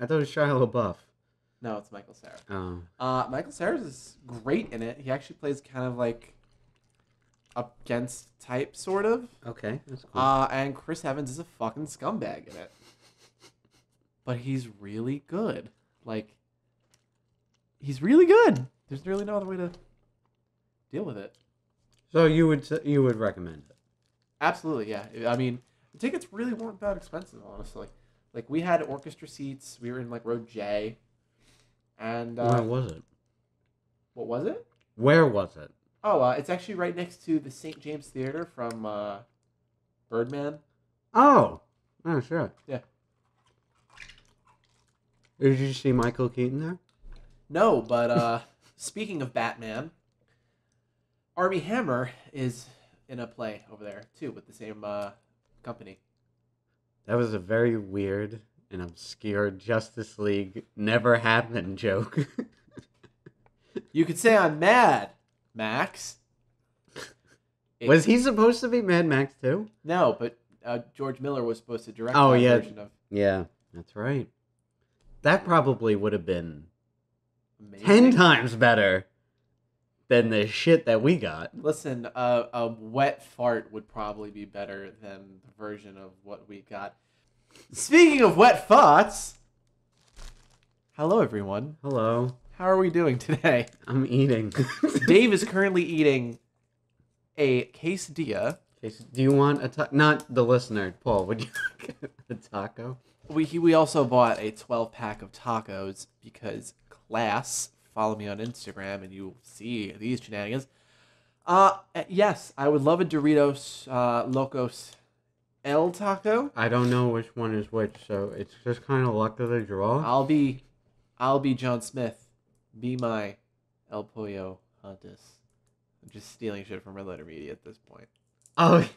thought it was Shia LaBeouf. No, it's Michael Cera. Oh. Michael Cera is great in it. He actually plays kind of like against type, sort of. Okay, that's cool. And Chris Evans is a fucking scumbag in it. But he's really good. Like, he's really good. There's really no other way to deal with it. So you would recommend it? Absolutely, yeah. I mean, the tickets really weren't that expensive, honestly. Like, we had orchestra seats. We were in, like, row J. And, Where was it? What was it? Where was it? Oh, it's actually right next to the St. James Theater from Birdman. Oh, sure. Yeah. Did you see Michael Keaton there? No, but speaking of Batman, Armie Hammer is in a play over there, too, with the same company. That was a very weird and obscure Justice League never happened joke. You could say I'm mad, Max. Was he supposed to be Mad Max too? No, but George Miller was supposed to direct that version of... Yeah, that's right. That probably would have been Amazing. 10 times better than the shit that we got. Listen, a wet fart would probably be better than the version of what we got. Speaking of wet farts, hello everyone. Hello. How are we doing today? I'm eating. Dave is currently eating a quesadilla. Do you want a taco? Not the listener, Paul. Would you like a taco? We also bought a 12-pack of tacos because class. Follow me on Instagram and you'll see these shenanigans. Yes, I would love a Doritos Locos El Taco. I don't know which one is which, so it's just kind of luck of the draw. I'll be John Smith. Be my El Pollo Huntus. I'm just stealing shit from Red Letter Media at this point. Oh,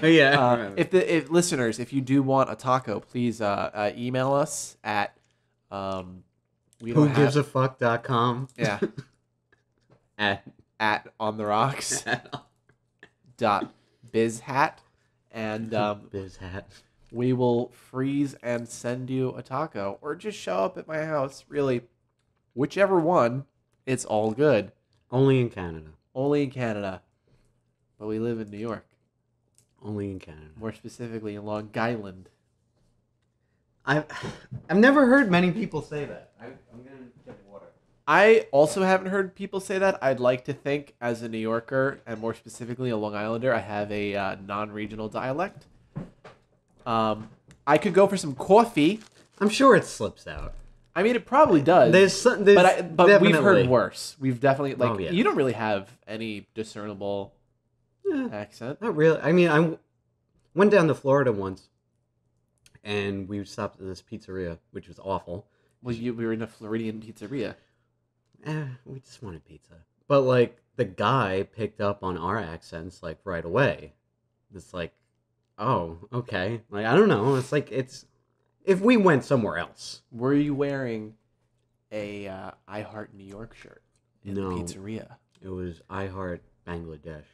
yeah. If listeners, if you do want a taco, please email us at whogivesAfuck.com. Yeah. at on the rocks .bizhat and bizhat. We will freeze and send you a taco, or just show up at my house. Really, whichever one, it's all good. Only in Canada. Only in Canada. But we live in New York. Only in Canada. More specifically in Long Island. I've never heard many people say that. I'm gonna get water. I also haven't heard people say that. I'd like to think, as a New Yorker, and more specifically a Long Islander, I have a non-regional dialect. I could go for some coffee. I'm sure it slips out. I mean, it probably does. But we've heard worse. We've definitely You don't really have any discernible accent. Not really. I mean, I went down to Florida once, and we stopped at this pizzeria, which was awful. Well, we were in a Floridian pizzeria. We just wanted pizza. But like the guy picked up on our accents like right away. It's like, oh, okay. Like, I don't know. It's like, if we went somewhere else. Were you wearing a I Heart New York shirt in the pizzeria? It was I Heart Bangladesh.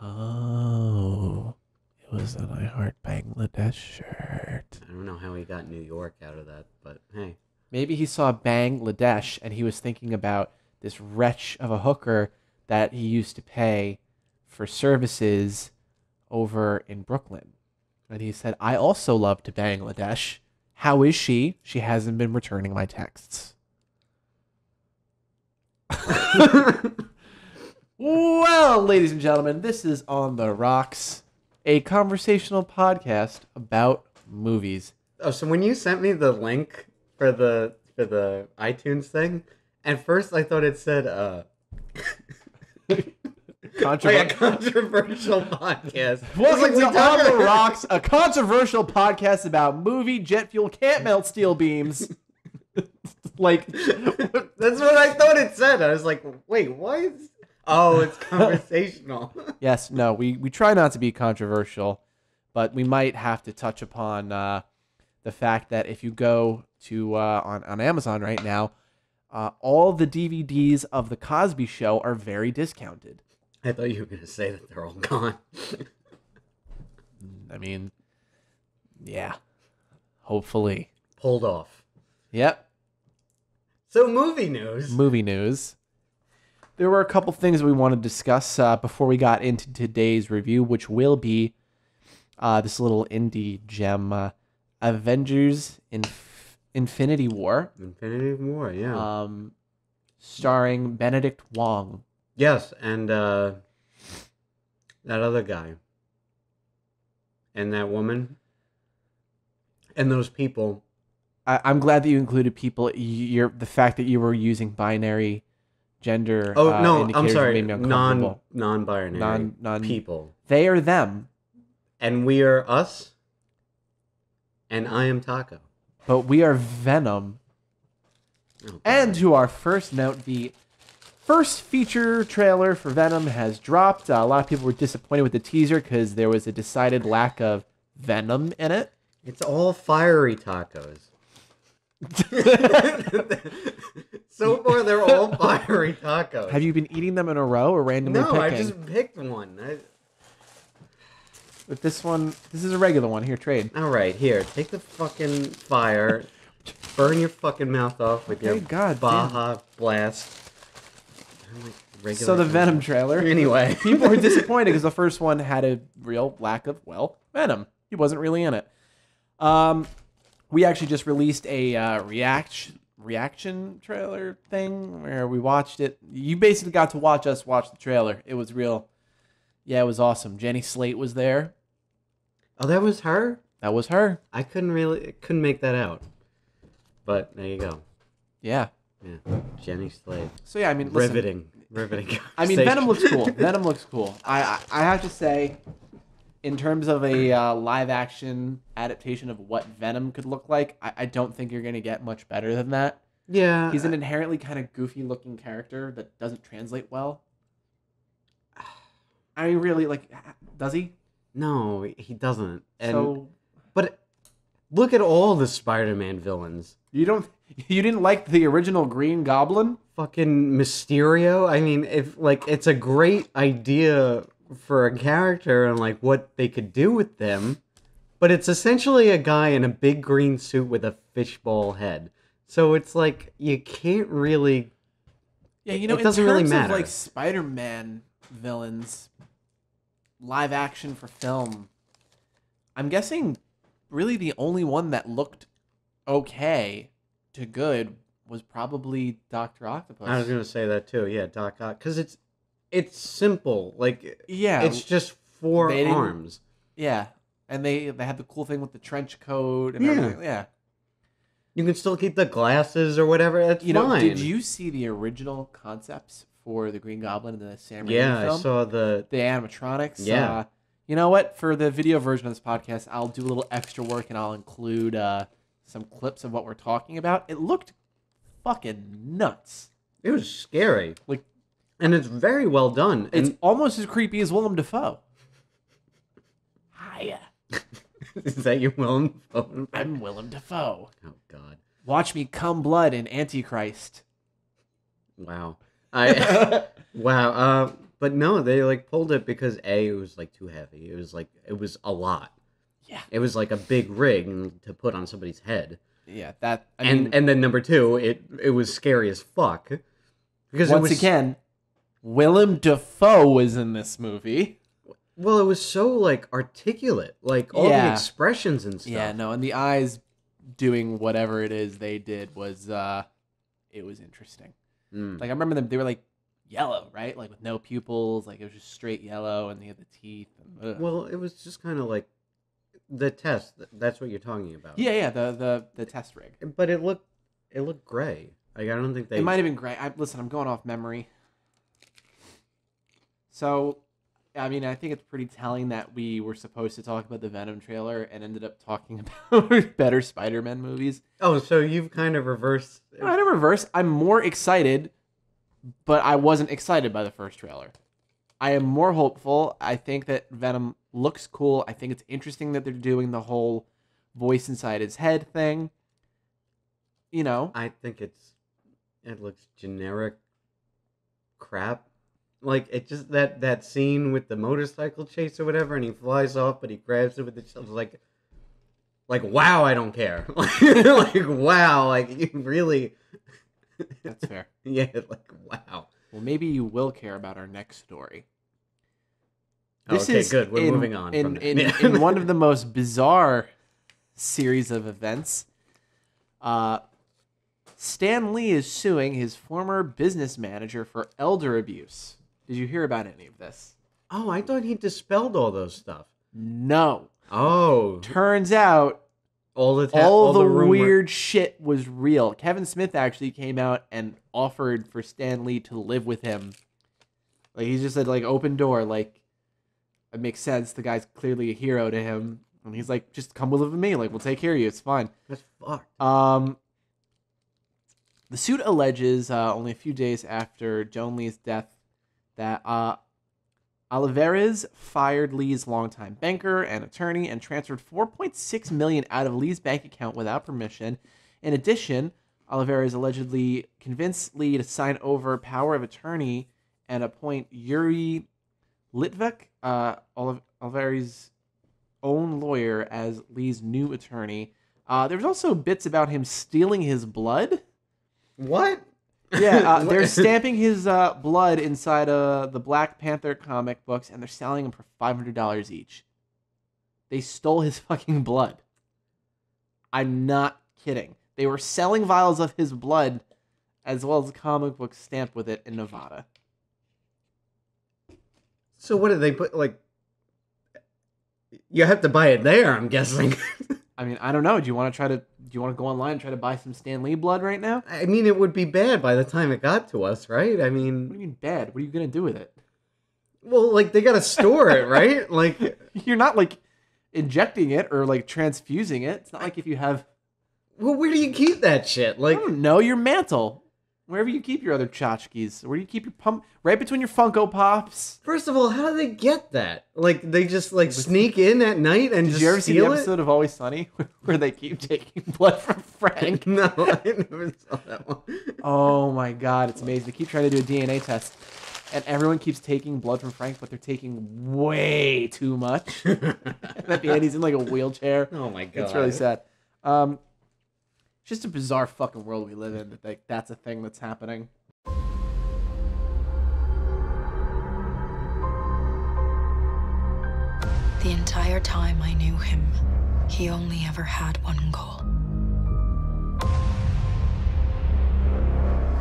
Oh, it was an I Heart Bangladesh shirt. I don't know how he got New York out of that, but hey. Maybe he saw Bangladesh and he was thinking about this wretch of a hooker that he used to pay for services over in Brooklyn. And he said, I also love to Bangladesh. How is she? She hasn't been returning my texts. Well, ladies and gentlemen, this is On the Rocks, a conversational podcast about movies. Oh, so when you sent me the link for the iTunes thing, at first I thought it said like a controversial podcast. Welcome to On the Rocks, a controversial podcast about movie jet fuel can't melt steel beams. Like, that's what I thought it said. I was like, wait, what? Oh, it's conversational. Yes, no, we try not to be controversial, but we might have to touch upon the fact that if you go to on Amazon right now, all the DVDs of The Cosby Show are very discounted. I thought you were going to say that they're all gone. I mean, yeah, hopefully. pulled off. Yep. So movie news. Movie news. There were a couple things we want to discuss before we got into today's review, which will be this little indie gem, Avengers Infinity War. Infinity War, yeah. Starring Benedict Wong. Yes, and that other guy. And that woman. And those people. I'm glad that you included people. The fact that you were using binary gender. Oh no, I'm sorry. Made me uncomfortable. Non-binary non people. They are them, and we are us. And I am Taco. but we are Venom. Oh, and to our first note, the first feature trailer for Venom has dropped. A lot of people were disappointed with the teaser because there was a decided lack of Venom in it. It's all fiery tacos. So far, they're all fiery tacos. Have you been eating them in a row or randomly picking? No, I just picked one. But this one, this is a regular one. Here, trade. All right, here. Take the fucking fire. Burn your fucking mouth off with your Baja Blast. So the Venom trailer. Anyway. People were disappointed because the first one had a real lack of, Venom. He wasn't really in it. We actually just released a reaction trailer thing where we watched it. You basically got to watch us watch the trailer. It was real. Yeah, it was awesome. Jenny Slate was there. Oh, that was her? That was her. I couldn't make that out. But there you go. Yeah. Yeah, Jenny Slate. So yeah, I mean, listen, riveting. I mean, Venom looks cool. Venom looks cool. I have to say, in terms of a live action adaptation of what Venom could look like, I don't think you're gonna get much better than that. Yeah, he's an inherently kind of goofy looking character that doesn't translate well. I mean, really, does he? No, he doesn't. And but look at all the Spider-Man villains. You didn't like the original Green Goblin? Fucking Mysterio. I mean, it's a great idea for a character and what they could do with them, but it's essentially a guy in a big green suit with a fishbowl head. So it's you can't really. Yeah, it doesn't really matter. Of Spider-Man villains, live action for film, I'm guessing really the only one that looked okay to good was probably Dr. Octopus. I was gonna say that too. Yeah, Doc Ock, because it's simple. Yeah, it's just four arms. Yeah, and they had the cool thing with the trench coat and everything. Yeah, you can still keep the glasses or whatever. That's fine. Did you see the original concepts for the Green Goblin in the Sam Raimi film? Yeah, I saw the animatronics. Yeah. You know what? For the video version of this podcast, I'll do a little extra work and I'll include some clips of what we're talking about. It looked fucking nuts. It was scary. And it's very well done. It's almost as creepy as Willem Dafoe. Hiya. Is that your Willem Dafoe? I'm Willem Dafoe. Oh, God. Watch me cum blood in Antichrist. Wow. Wow. But no, they pulled it because it was too heavy. It was a lot. Yeah. It was a big rig to put on somebody's head. Yeah, and then number two, it was scary as fuck. Because again, Willem Dafoe was in this movie. Well, it was so articulate, all the expressions and stuff. Yeah, no, and the eyes doing whatever it is they did was it was interesting. I remember them; they were yellow, right? With no pupils, it was just straight yellow, and they had the teeth. And, well, it was just kind of the test. That's what you're talking about. Yeah, the test rig. But it looked gray. I don't think they. It might have been gray. Listen, I'm going off memory. So, I mean, I think it's pretty telling that we were supposed to talk about the Venom trailer and ended up talking about better Spider-Man movies. Oh, so you've kind of reversed. Not in reverse. I'm more excited, but I wasn't excited by the first trailer. I am more hopeful. I think that Venom looks cool. I think it's interesting that they're doing the whole voice inside his head thing. I think it looks generic crap. It just that scene with the motorcycle chase or whatever, and he flies off, but he grabs it with the Like, wow, I don't care. Like, wow, like, you really... That's fair. Yeah, like, wow. Well, maybe you will care about our next story. Okay, good. We're moving on from that. In one of the most bizarre series of events, Stan Lee is suing his former business manager for elder abuse. Did you hear about any of this? Oh, I thought he dispelled all those stuff. No. Oh. Turns out all the weird shit was real. Kevin Smith actually came out and offered for Stan Lee to live with him. Like, he just said, like, open door. Like, it makes sense. The guy's clearly a hero to him. And he's like, just come live with me. Like, we'll take care of you. It's fine. That's fucked. The suit alleges, only a few days after Joan Lee's death, that Olivares fired Lee's longtime banker and attorney and transferred $4.6 million out of Lee's bank account without permission. In addition, Olivares allegedly convinced Lee to sign over power of attorney and appoint Yuri Litvak, Olivares' own lawyer, as Lee's new attorney. There was also bits about him stealing his blood. What? Yeah, they're stamping his blood inside the Black Panther comic books, and they're selling them for $500 each. They stole his fucking blood. I'm not kidding. They were selling vials of his blood, as well as comic books stamped with it in Nevada. So what did they put, like... You have to buy it there, I'm guessing. I mean, I don't know. Do you want to go online and try to buy some Stan Lee blood right now? I mean, it would be bad by the time it got to us, right? I mean... What do you mean bad? What are you going to do with it? Well, like, they got to store it, right? Like... You're not, like, injecting it or, like, transfusing it. It's not like if you have... Well, where do you keep that shit? Like... I don't know. Your mantle. Wherever you keep your other tchotchkes. Where do you keep your pump? Right between your Funko Pops. First of all, how do they get that? Like, they just, like, sneak in at night and just steal it? Did you ever see the episode of Always Sunny where they keep taking blood from Frank? No, I never saw that one. Oh my god, it's amazing. They keep trying to do a DNA test, and everyone keeps taking blood from Frank, but they're taking way too much. And at the end, he's in, like, a wheelchair. Oh my god. It's really sad. It's just a bizarre fucking world we live in that, like, that's a thing that's happening. The entire time I knew him, he only ever had one goal.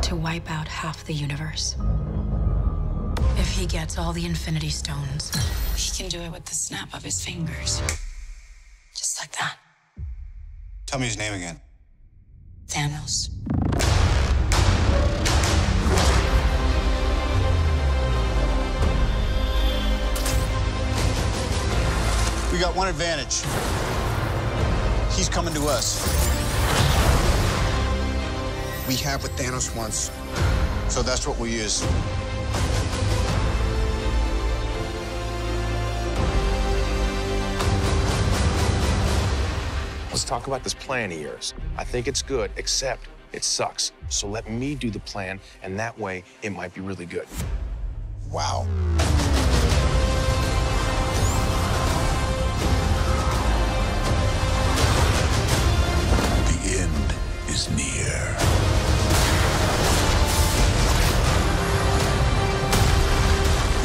To wipe out half the universe. If he gets all the Infinity Stones, he can do it with the snap of his fingers. Just like that. Tell me his name again. Thanos. We got one advantage. He's coming to us. We have what Thanos wants, so that's what we'll use. Let's talk about this plan of yours. I think it's good, except it sucks. So let me do the plan, and that way it might be really good. Wow. The end is near.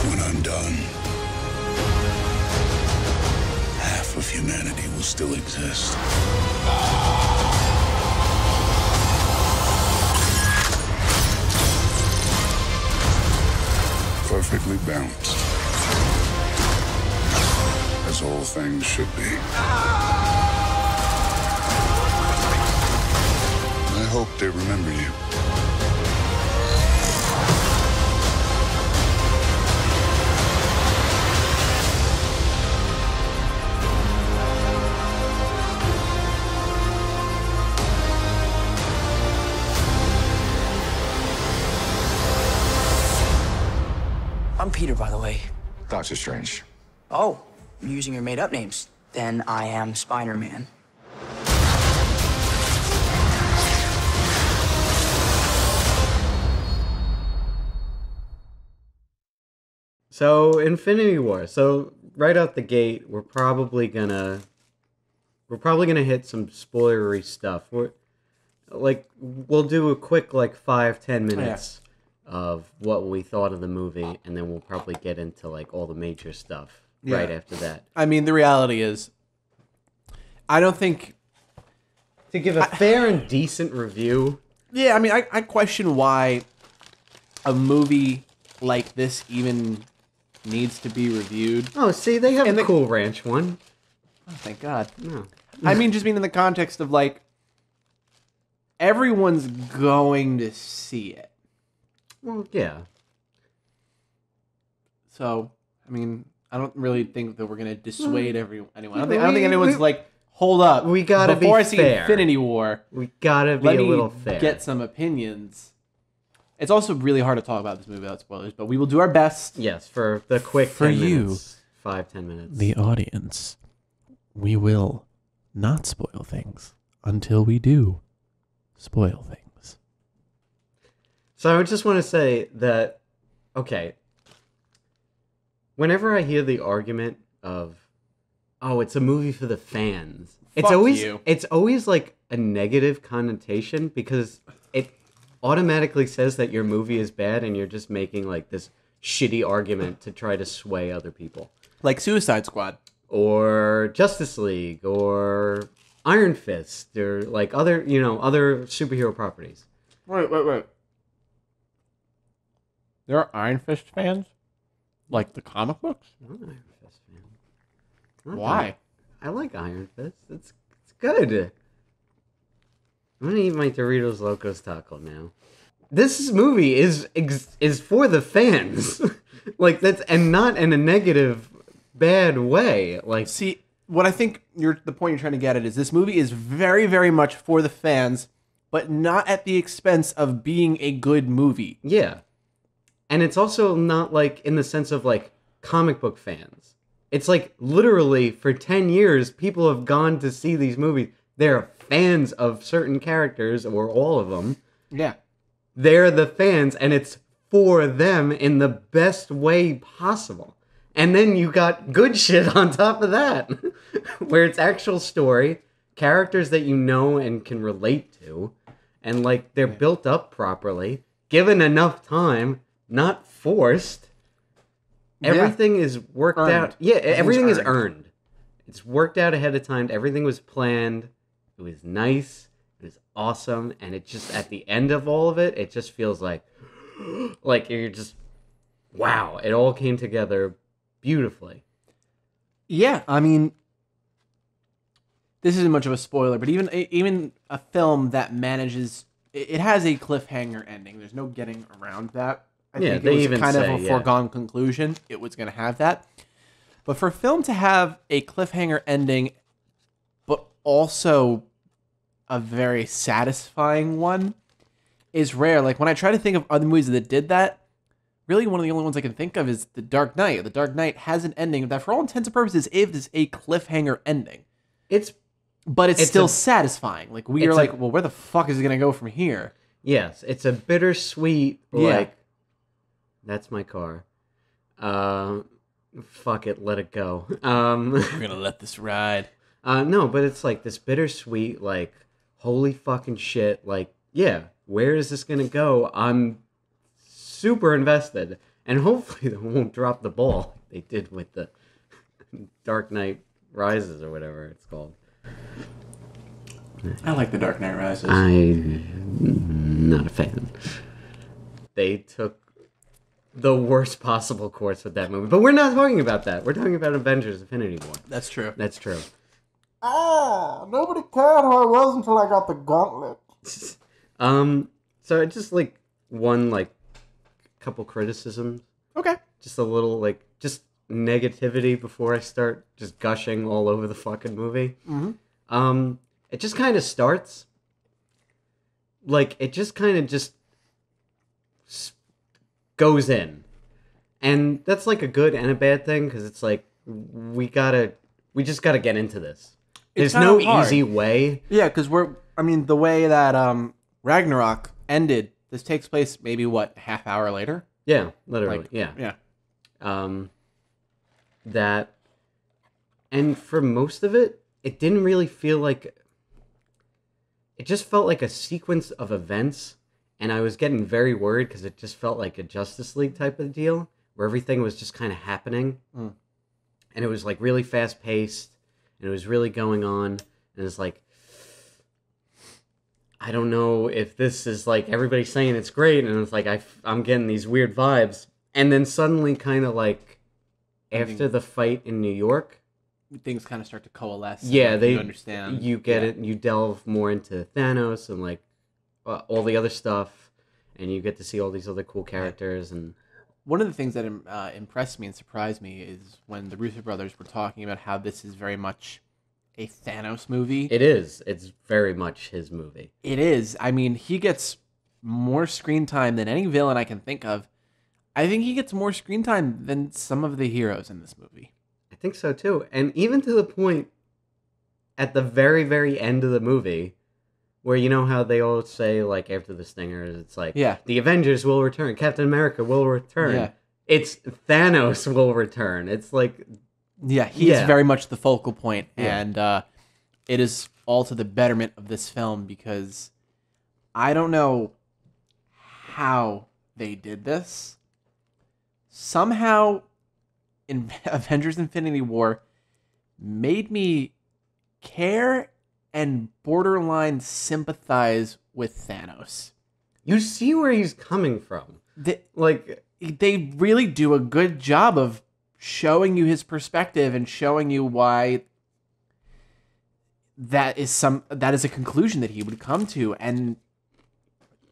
When I'm done, half of humanity will still exist. Perfectly balanced. As all things should be. I hope they remember you. I'm Peter, by the way. Doctor Strange. Oh, you're using your made-up names. Then I am Spider-Man. So, Infinity War. So, right out the gate, we're probably gonna we're probably gonna hit some spoilery stuff. We'll do a quick 5-10 minutes of what we thought of the movie, and then we'll probably get into all the major stuff right after that. I mean, the reality is, I don't think to give a fair and decent review. Yeah, I mean, I question why a movie like this even needs to be reviewed. Oh, see, they have a Cool Ranch one. Oh, thank God. No. I mean, just mean in the context of everyone's going to see it. Well, yeah. So, I mean, I don't really think that we're going to dissuade anyone. I don't think anyone's hold up. We gotta be before I see fair. Infinity War. We gotta be a little fair. Get some opinions. It's also really hard to talk about this movie without spoilers, but we will do our best. Yes, for the quick for 10 you, minutes, 5-10 minutes. The audience, we will not spoil things until we do spoil things. So I just want to say that, okay, whenever I hear the argument of, oh, it's a movie for the fans, it's always a negative connotation because it automatically says that your movie is bad and you're just making this shitty argument to try to sway other people. Like Suicide Squad. Or Justice League, or Iron Fist, or other superhero properties. Wait. There are Iron Fist fans? Like the comic books? I'm an Iron Fist fan. Why? I like Iron Fist. It's good. I'm gonna eat my Doritos Locos Taco now. This movie is for the fans. That's, and not in a negative, bad way. See, what I think the point you're trying to get at is this movie is very, very much for the fans, but not at the expense of being a good movie. Yeah. And it's also not in the sense of comic book fans. It's literally for 10 years, people have gone to see these movies. They're fans of certain characters or all of them. Yeah. They're the fans, and it's for them in the best way possible. And then you got good shit on top of that, where it's actual story, characters that you know and can relate to, and they're built up properly, given enough time, not forced. Everything is worked out. Yeah, everything is earned. It's worked out ahead of time. Everything was planned. It was nice. It was awesome. And it just, at the end of all of it, it just feels like you're just, wow, it all came together beautifully. Yeah, I mean, this isn't much of a spoiler, but even a film that manages, it has a cliffhanger ending. There's no getting around that. I think it was even kind of a foregone conclusion. It was going to have that. But for a film to have a cliffhanger ending, but also a very satisfying one, is rare. When I try to think of other movies that did that, really one of the only ones I can think of is The Dark Knight. The Dark Knight has an ending that, for all intents and purposes, is a cliffhanger ending. But it's still satisfying. We are well, where the fuck is it going to go from here? Yes, it's a bittersweet, that's my car. Fuck it, let it go. We're going to let this ride. No, but it's this bittersweet, holy fucking shit, where is this going to go? I'm super invested, and hopefully they won't drop the ball they did with the Dark Knight Rises or whatever it's called. I like the Dark Knight Rises. I'm not a fan. They took the worst possible course with that movie, but we're not talking about that. We're talking about Avengers: Infinity War. That's true. That's true. Nobody cared who I was until I got the gauntlet. So I just one couple criticisms. Okay. Just a little just negativity before I start just gushing all over the fucking movie. Mm-hmm. It just kind of starts it just kind of just goes in, and that's a good and a bad thing, because it's we just gotta get into this. There's no easy way. Yeah, because the way that Ragnarok ended, this takes place maybe half hour later. Yeah, literally. Yeah. That, and for most of it, it didn't really feel like... It just felt like a sequence of events, and I was getting very worried because it just felt like a Justice League type of deal, where everything was just kind of happening. And it was like really fast-paced, and it was really going on, and it's like... I don't know if this is like everybody's saying it's great, and it's like I'm getting these weird vibes. And then suddenly, kind of like after the fight in New York, things kind of start to coalesce. Yeah, you understand. You get it. You delve more into Thanos and like all the other stuff, and you get to see all these other cool characters. And one of the things that impressed me and surprised me is when the Russo brothers were talking about how this is very much a Thanos movie. It is. It's very much his movie. It is. I mean, he gets more screen time than any villain I can think of. I think he gets more screen time than some of the heroes in this movie. I think so too. And even to the point at the very, very end of the movie, where you know how they all say, like, after the stingers, it's like, the Avengers will return, Captain America will return. Yeah. It's Thanos will return. It's like... Yeah, he's very much the focal point, and it is all to the betterment of this film, because I don't know how they did this. Somehow, in Avengers Infinity War made me care and borderline sympathize with Thanos. You see where he's coming from. They really do a good job of showing you his perspective and showing you why that is a conclusion that he would come to, and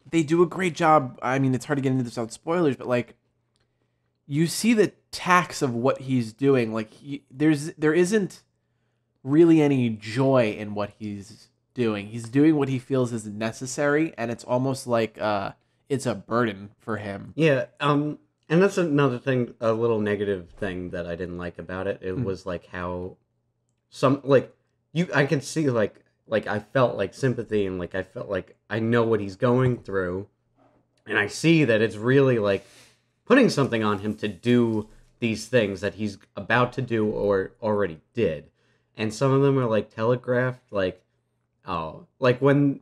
they do a great job. I mean, it's hard to get into this without spoilers, but like, you see the tax of what he's doing. Like, there isn't really any joy in what he's doing. He's doing what he feels is necessary, and it's almost like it's a burden for him. Yeah, and that's another thing, a little negative thing that I didn't like about it. It was like how I could see like I felt like sympathy, and like I felt like I know what he's going through, and I see that it's really like putting something on him to do these things that he's about to do or already did. And some of them are like telegraphed, like, like when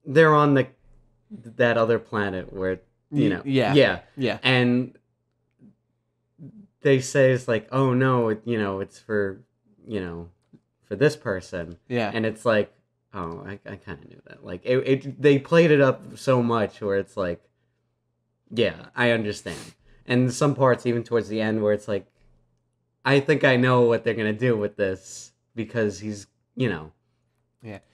they're on that other planet where, you know, yeah, and they say it's like, oh no, it's for, for this person, and it's like, oh, I kind of knew that. Like they played it up so much where it's like, yeah, I understand. And some parts even towards the end where it's like, I think I know what they're gonna do with this because he's, Yeah.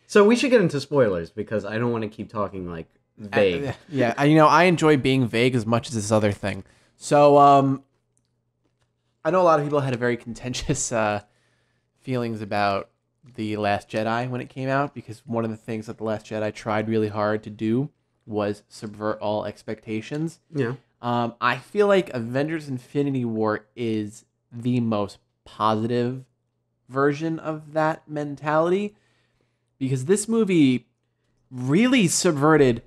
So we should get into spoilers because I don't want to keep talking like vague. I enjoy being vague as much as this other thing. So I know a lot of people had a very contentious feelings about The Last Jedi when it came out, because one of the things that The Last Jedi tried really hard to do was subvert all expectations. Yeah. I feel like Avengers Infinity War is the most positive version of that mentality, because this movie really subverted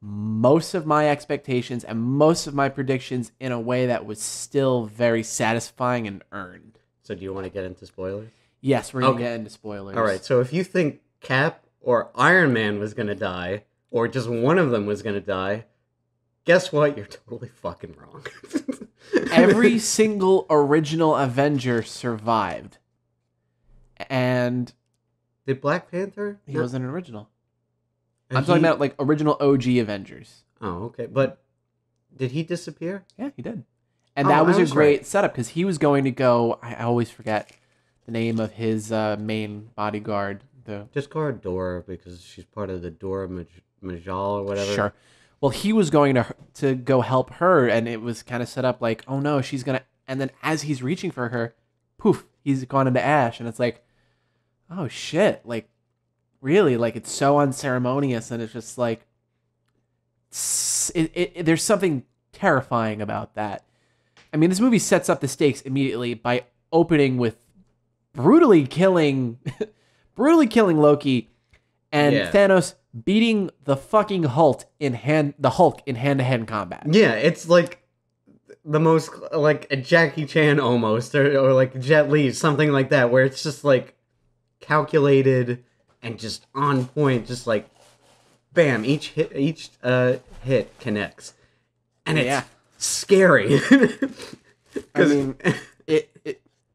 most of my expectations and most of my predictions in a way that was still very satisfying and earned. So do you want to get into spoilers? Yes, we're going to get into spoilers. All right, so if you think Cap or Iron Man was going to die, or just one of them was going to die, guess what? You're totally fucking wrong. Every single original Avenger survived. And did Black Panther? He wasn't an original. I'm talking about like original OG Avengers. Oh, okay. But did he disappear? Yeah, he did. And that was a great setup, because he was going to go, I always forget the name of his main bodyguard. Just call her Dora, because she's part of the Dora Majal or whatever. Sure. Well, he was going to go help her, and it was kind of set up like, oh no, she's going to... And then as he's reaching for her, poof, he's gone into ash, and it's like, oh shit, like, really? Like, it's so unceremonious, and it's just like... there's something terrifying about that. I mean, this movie sets up the stakes immediately by opening with brutally killing Loki and Thanos beating the fucking Hulk in hand-to-hand combat. Yeah, it's like the most like a Jackie Chan almost, or like Jet Li, something like that, where it's just like calculated and just on point, just like bam, each hit connects, and it's scary. I mean,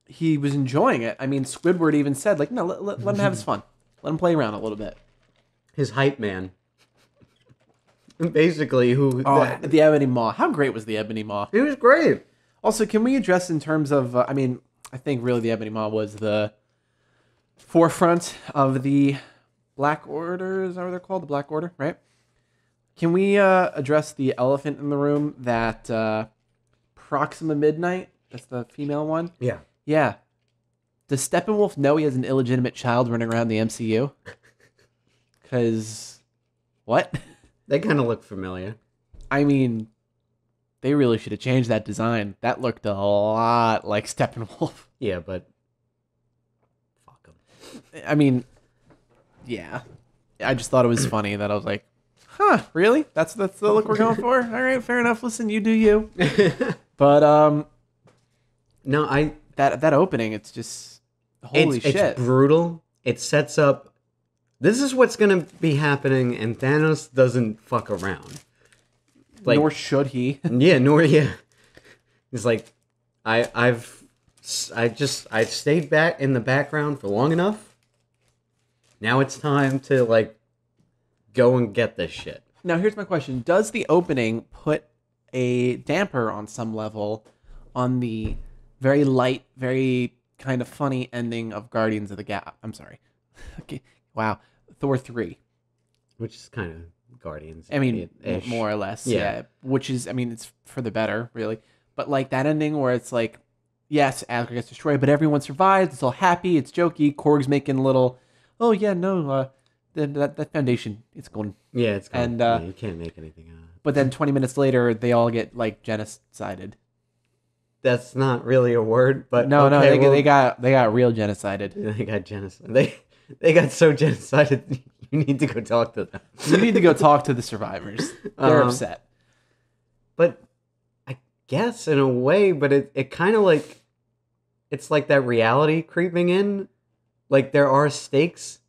he was enjoying it. I mean, Squidward even said, like, no, let him have his fun. Let him play around a little bit. His hype man. Basically, the Ebony Maw. How great was the Ebony Maw? It was great. Also, can we address in terms of, I mean, I think really the Ebony Maw was the forefront of the Black Order, is that what they're called? The Black Order, right? Can we address the elephant in the room that Proxima Midnight, that's the female one? Yeah. Yeah. Does Steppenwolf know he has an illegitimate child running around the MCU? Because, what? They kind of look familiar. I mean, they really should have changed that design. That looked a lot like Steppenwolf. Yeah, but fuck him. I mean, yeah. I just thought it was funny that I was like, huh, really? That's the look we're going for? All right, fair enough. Listen, you do you. But, no, that opening, it's just, holy shit. It's brutal. It sets up, this is what's going to be happening, and Thanos doesn't fuck around. Like, nor should he. Yeah. He's like, I've stayed back in the background for long enough. Now it's time to, like, go and get this shit. Now, here's my question. Does the opening put a damper on some level on the very light, very kind of funny ending of Guardians of the Galaxy? I'm sorry. Okay. Wow. Thor 3. Which is kind of Guardians. I mean, more or less. Yeah. Which is, I mean, it's for the better, really. But like that ending where it's like, yes, Asgard gets destroyed, but everyone survives. It's all happy. It's jokey. Korg's making a little, oh, yeah, no, that foundation, it's gone. Yeah, it's gone. And, yeah, you can't make anything out of it. But then 20 minutes later, they all get, like, genocided. That's not really a word, but no, okay, they got real genocided. They got genocide. They got so genocided. You need to go talk to them. You need to go talk to the survivors. They're upset. But I guess in a way, but it kind of like, it's like that reality creeping in. Like there are stakes.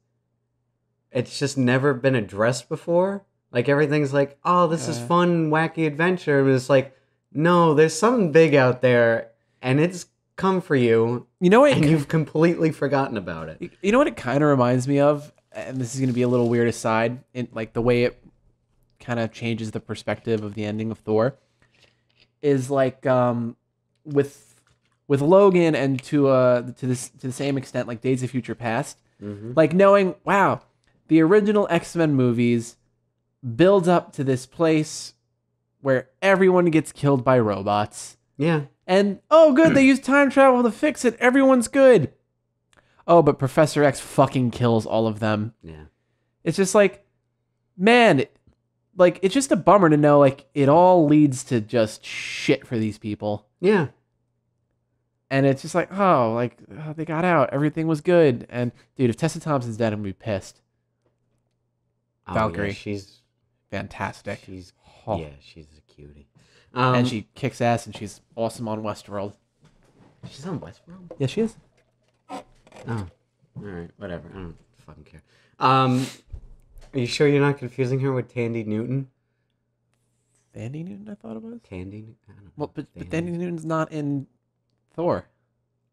It's just never been addressed before. Like everything's like, oh, this is fun, wacky adventure. And it's like, no, there's something big out there, and it's come for you. You know what? And you've completely forgotten about it. You know what it kind of reminds me of? And this is going to be a little weird aside, in like the way it kind of changes the perspective of the ending of Thor, is like with Logan, and to the same extent like Days of Future Past, like knowing, wow, the original X-Men movies build up to this place where everyone gets killed by robots. Yeah. And, oh, good, they use time travel to fix it. Everyone's good. Oh, but Professor X fucking kills all of them. Yeah. It's just like, man, like, it's just a bummer to know, like, it all leads to just shit for these people. Yeah. And it's just like, oh, like, they got out. Everything was good. And, dude, if Tessa Thompson's dead, I'm going to be pissed. Oh, Valkyrie. Yeah, she's fantastic. She's a cutie. And she kicks ass, and she's awesome on Westworld. She's on Westworld? Yeah, she is. Oh, all right, whatever. I don't fucking care. Are you sure you're not confusing her with Tandy Newton? Tandy Newton, I thought it was? Tandy? I don't know. Well, but Tandy Newton's not in Thor.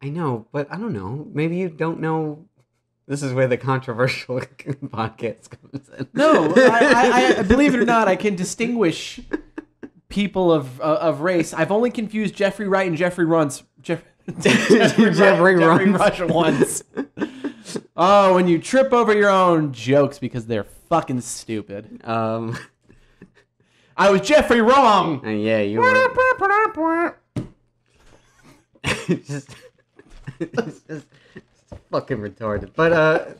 I know, but I don't know. Maybe you don't know. This is where the controversial podcast comes in. No, I believe it or not, I can distinguish people of race. I've only confused Jeffrey Wright and Jeffrey Rush once. Oh, when you trip over your own jokes because they're fucking stupid. I was Jeffrey wrong. Yeah, you were. it's just fucking retarded. But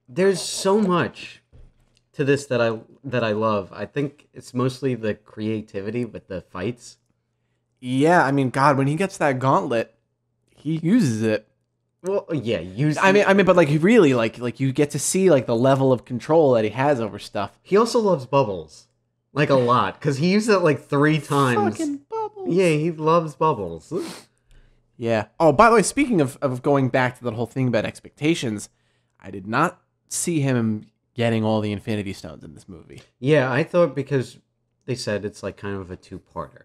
there's so much to this that I love. I think it's mostly the creativity with the fights. Yeah, I mean, God, when he gets that gauntlet, he uses it. Well, yeah, I mean, but like really, like you get to see like the level of control that he has over stuff. He also loves bubbles. Like a lot, because he used it like 3 times. Fucking Bubbles. Yeah, he loves Bubbles. Yeah. Oh, by the way, speaking of going back to the whole thing about expectations, I did not see him getting all the Infinity Stones in this movie. Yeah, I thought because they said it's like kind of a 2-parter.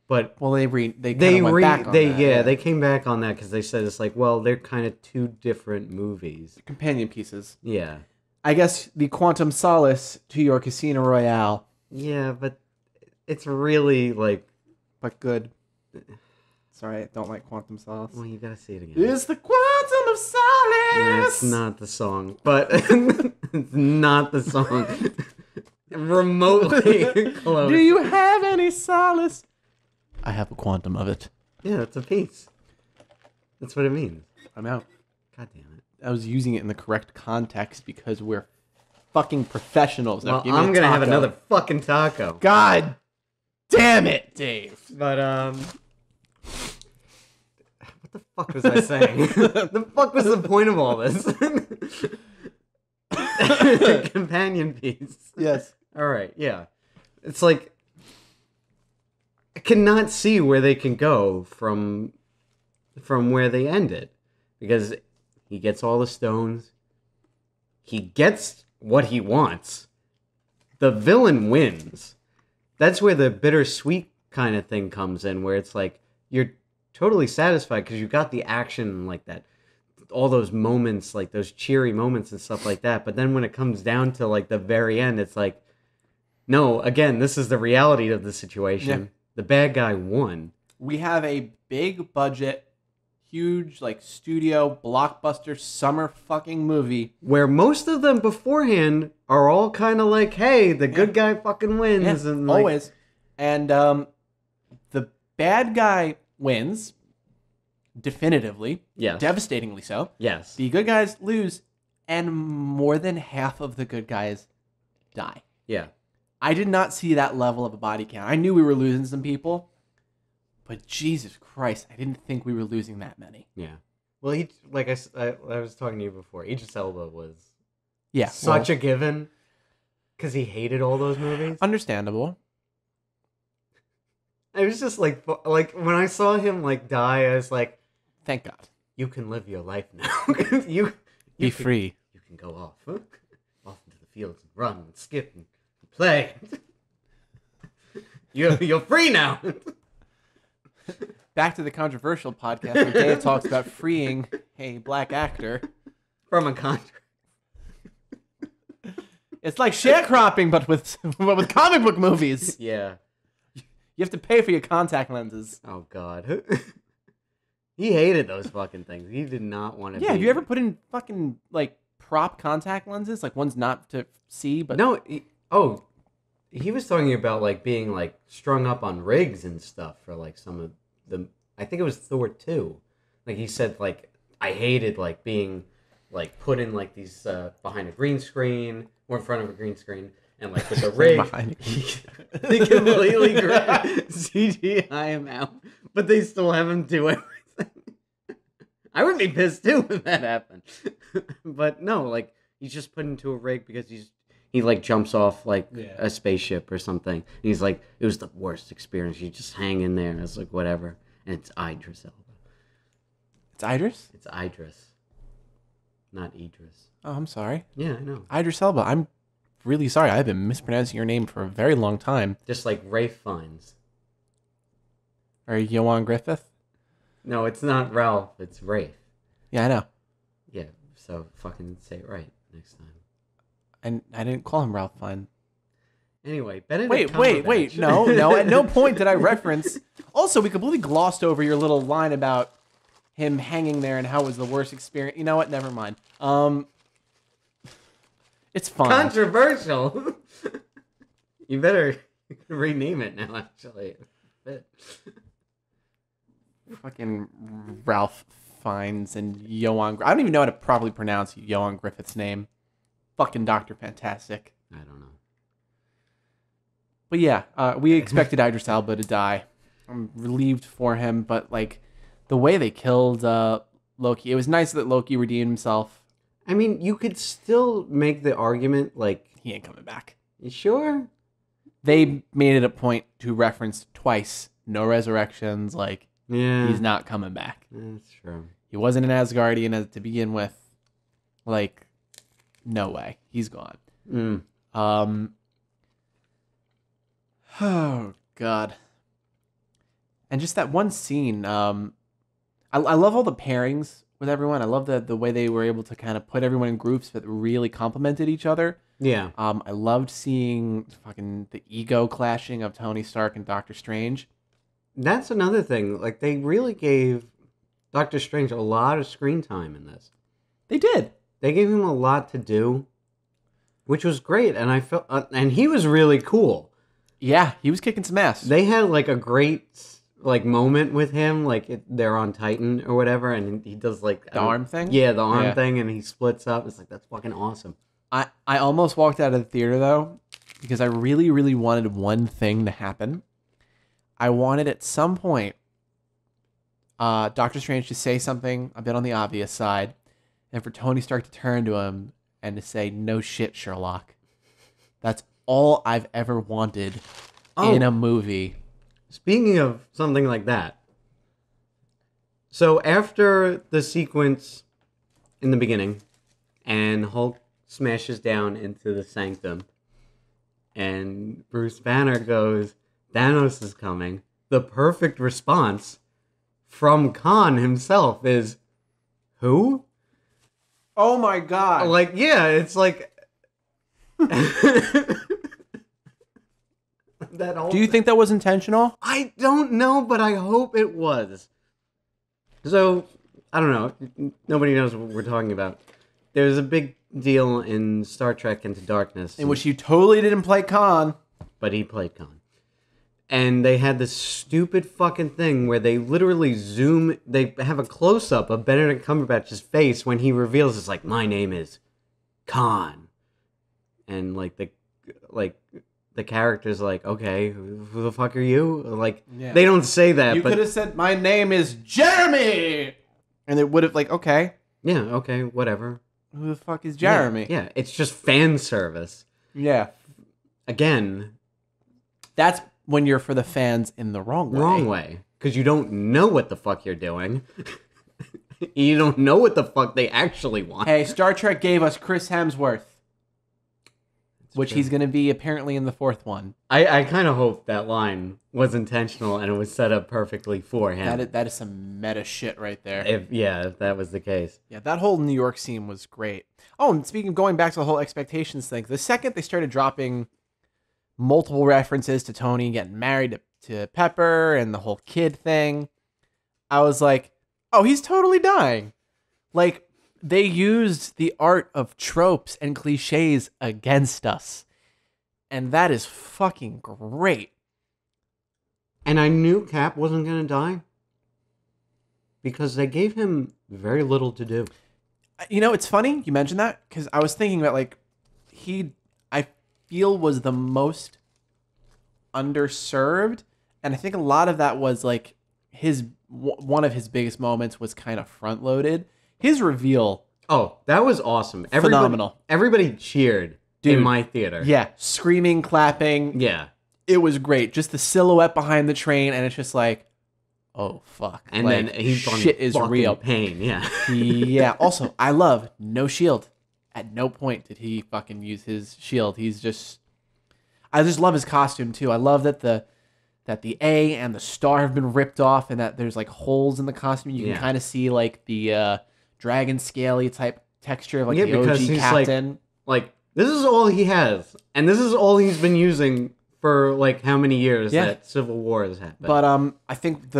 But well, they went back on that. Yeah, they came back on that because they said it's like, well, they're kind of 2 different movies. Companion pieces. Yeah. I guess the Quantum Solace to your Casino Royale. Yeah, but it's really like... But good. Sorry, I don't like Quantum Solace. Well, you gotta see it again. It's the Quantum of Solace! Yeah, it's not the song, but it's not the song. Remotely close. Do you have any solace? I have a quantum of it. Yeah, it's a piece. That's what it means. I'm out. God damn it. I was using it in the correct context because we're fucking professionals. Now, Well, I'm gonna have another fucking taco. God damn it, Dave. But, what the fuck was I saying? The fuck was the point of all this? Companion piece. Yes. Alright, yeah. It's like, I cannot see where they can go from where they ended. Because he gets all the stones. He gets what he wants. The villain wins. That's where the bittersweet kind of thing comes in, where it's like, you're totally satisfied because you got the action and like that, all those moments, like those cheery moments and stuff like that. But then when it comes down to like the very end, it's like, no, again, this is the reality of the situation. Yeah. The bad guy won. We have a big budget, huge like studio blockbuster summer fucking movie where most of them beforehand are all kind of like, hey, the good guy fucking wins. Yeah, and like, always. And the bad guy wins definitively. Yes. Devastatingly so. Yes. The good guys lose, and more than half of the good guys die. Yeah. I did not see that level of a body count. I knew we were losing some people, but Jesus Christ, I didn't think we were losing that many. Yeah. Well, he, like I was talking to you before, Idris Elba was such a given because he hated all those movies. Understandable. It was just like when I saw him like die, I was like, thank God. You can live your life now. you be free. You can go off into the fields and run and skip and play. You're free now. Back to the Controversial Podcast where Dave talks about freeing a black actor from a contract. It's like sharecropping, but with comic book movies. Yeah. You have to pay for your contact lenses. Oh, God. He hated those fucking things. He did not want to have you ever put in fucking, like, prop contact lenses? Like, ones not to see, but... No, he was talking about, like, being, like, strung up on rigs and stuff for, like, some of the... I think it was Thor 2. Like, he said, like, I hated, like, being, like, put in, like, these, behind a green screen, or in front of a green screen, and, like, with the rig, they completely CGI him out, but they still have him do everything. I would be pissed, too, if that happened. But, no, like, he's just put into a rig because he like, jumps off, like, a spaceship or something. And he's like, it was the worst experience. You just hang in there. It's like, whatever. And it's Idris Elba. It's Idris? It's Idris. Not Idris. Oh, I'm sorry. Yeah, I know. Idris Elba. I'm really sorry. I've been mispronouncing your name for a very long time. Just like Rafe Fiennes. Or Yohan Griffith? No, it's not Ralph. It's Rafe. Yeah, I know. Yeah, so fucking say it right next time. And I didn't call him Ralph Fiennes. Anyway, Benedict Wait. No. At no point did I reference... Also, we completely glossed over your little line about him hanging there and how it was the worst experience. You know what? Never mind. It's fine. Controversial. You better rename it now, actually. Fucking Ralph Fiennes and Yohan... I don't even know how to properly pronounce Yohan Griffith's name. Fucking Dr. Fantastic. I don't know. But yeah, we expected Idris Elba to die. I'm relieved for him, but like the way they killed Loki, it was nice that Loki redeemed himself. I mean, you could still make the argument like he ain't coming back. You sure? they made it a point to reference twice, no resurrections, like, Yeah. he's not coming back. That's true. He wasn't an Asgardian to begin with. Like, no way. He's gone. Oh, God. And just that one scene, I love all the pairings with everyone. I love the way they were able to kind of put everyone in groups that really complemented each other. Yeah. I loved seeing fucking the ego clashing of Tony Stark and Doctor Strange. That's another thing. Like, they really gave Doctor Strange a lot of screen time in this. They did. They gave him a lot to do, which was great. And I felt, and he was really cool. Yeah, he was kicking some ass. They had like a great like moment with him, like they're on Titan or whatever, and he does like the arm thing. Yeah, the arm thing, and he splits up. It's like, that's fucking awesome. I almost walked out of the theater though, because I really, really wanted one thing to happen. I wanted at some point Doctor Strange to say something a bit on the obvious side, and for Tony Stark to turn to him and to say, "No shit, Sherlock." That's all I've ever wanted in a movie. Speaking of something like that, so after the sequence in the beginning, and Hulk smashes down into the sanctum, and Bruce Banner goes, "Thanos is coming," the perfect response from Khan himself is, "Who?" Oh my God. Like, yeah, it's like... Do you think that was intentional? I don't know, but I hope it was. So, I don't know. Nobody knows what we're talking about. There's a big deal in Star Trek Into Darkness. In which you totally didn't play Khan. But he played Khan. And they had this stupid fucking thing where they literally zoom... They have a close-up of Benedict Cumberbatch's face when he reveals, it's like, "My name is Khan." And, like, the character's like, "Okay, who the fuck are you?" Like, they don't say that, you but... could have said, "My name is Jeremy!" And it would have, like, okay. Yeah, okay, whatever. Who the fuck is Jeremy? Yeah, it's just fan service. Yeah. Again... That's when you're for the fans in the wrong way. Wrong way. Because you don't know what the fuck you're doing. You don't know what the fuck they actually want. Hey, Star Trek gave us Chris Hemsworth. Which he's going to be apparently in the fourth one. I kind of hope that line was intentional and it was set up perfectly for him. That is some meta shit right there. If that was the case. Yeah, that whole New York scene was great. Oh, and speaking of going back to the whole expectations thing, the second they started dropping multiple references to Tony getting married to Pepper and the whole kid thing, I was like, oh, he's totally dying. Like, they used the art of tropes and cliches against us. And that is fucking great. And I knew Cap wasn't going to die. Because they gave him very little to do. You know, it's funny you mentioned that. Because I was thinking about, like, I feel was the most underserved. And I think a lot of that was, like, one of his biggest moments was kind of front-loaded. His reveal. Oh, that was awesome. Phenomenal. Everybody cheered in my theater. Yeah. Screaming, clapping. Yeah. It was great. Just the silhouette behind the train, and it's just like, oh, fuck. And like, then he's shit is real. Pain, yeah. Yeah. Also, I love no shield. At no point did he fucking use his shield. I just love his costume, too. I love that the A and the star have been ripped off and that there's like holes in the costume. You can kind of see like the dragon scaly type texture of like the OG captain. Like this is all he has, and this is all he's been using for like how many years that Civil War has happened. But I think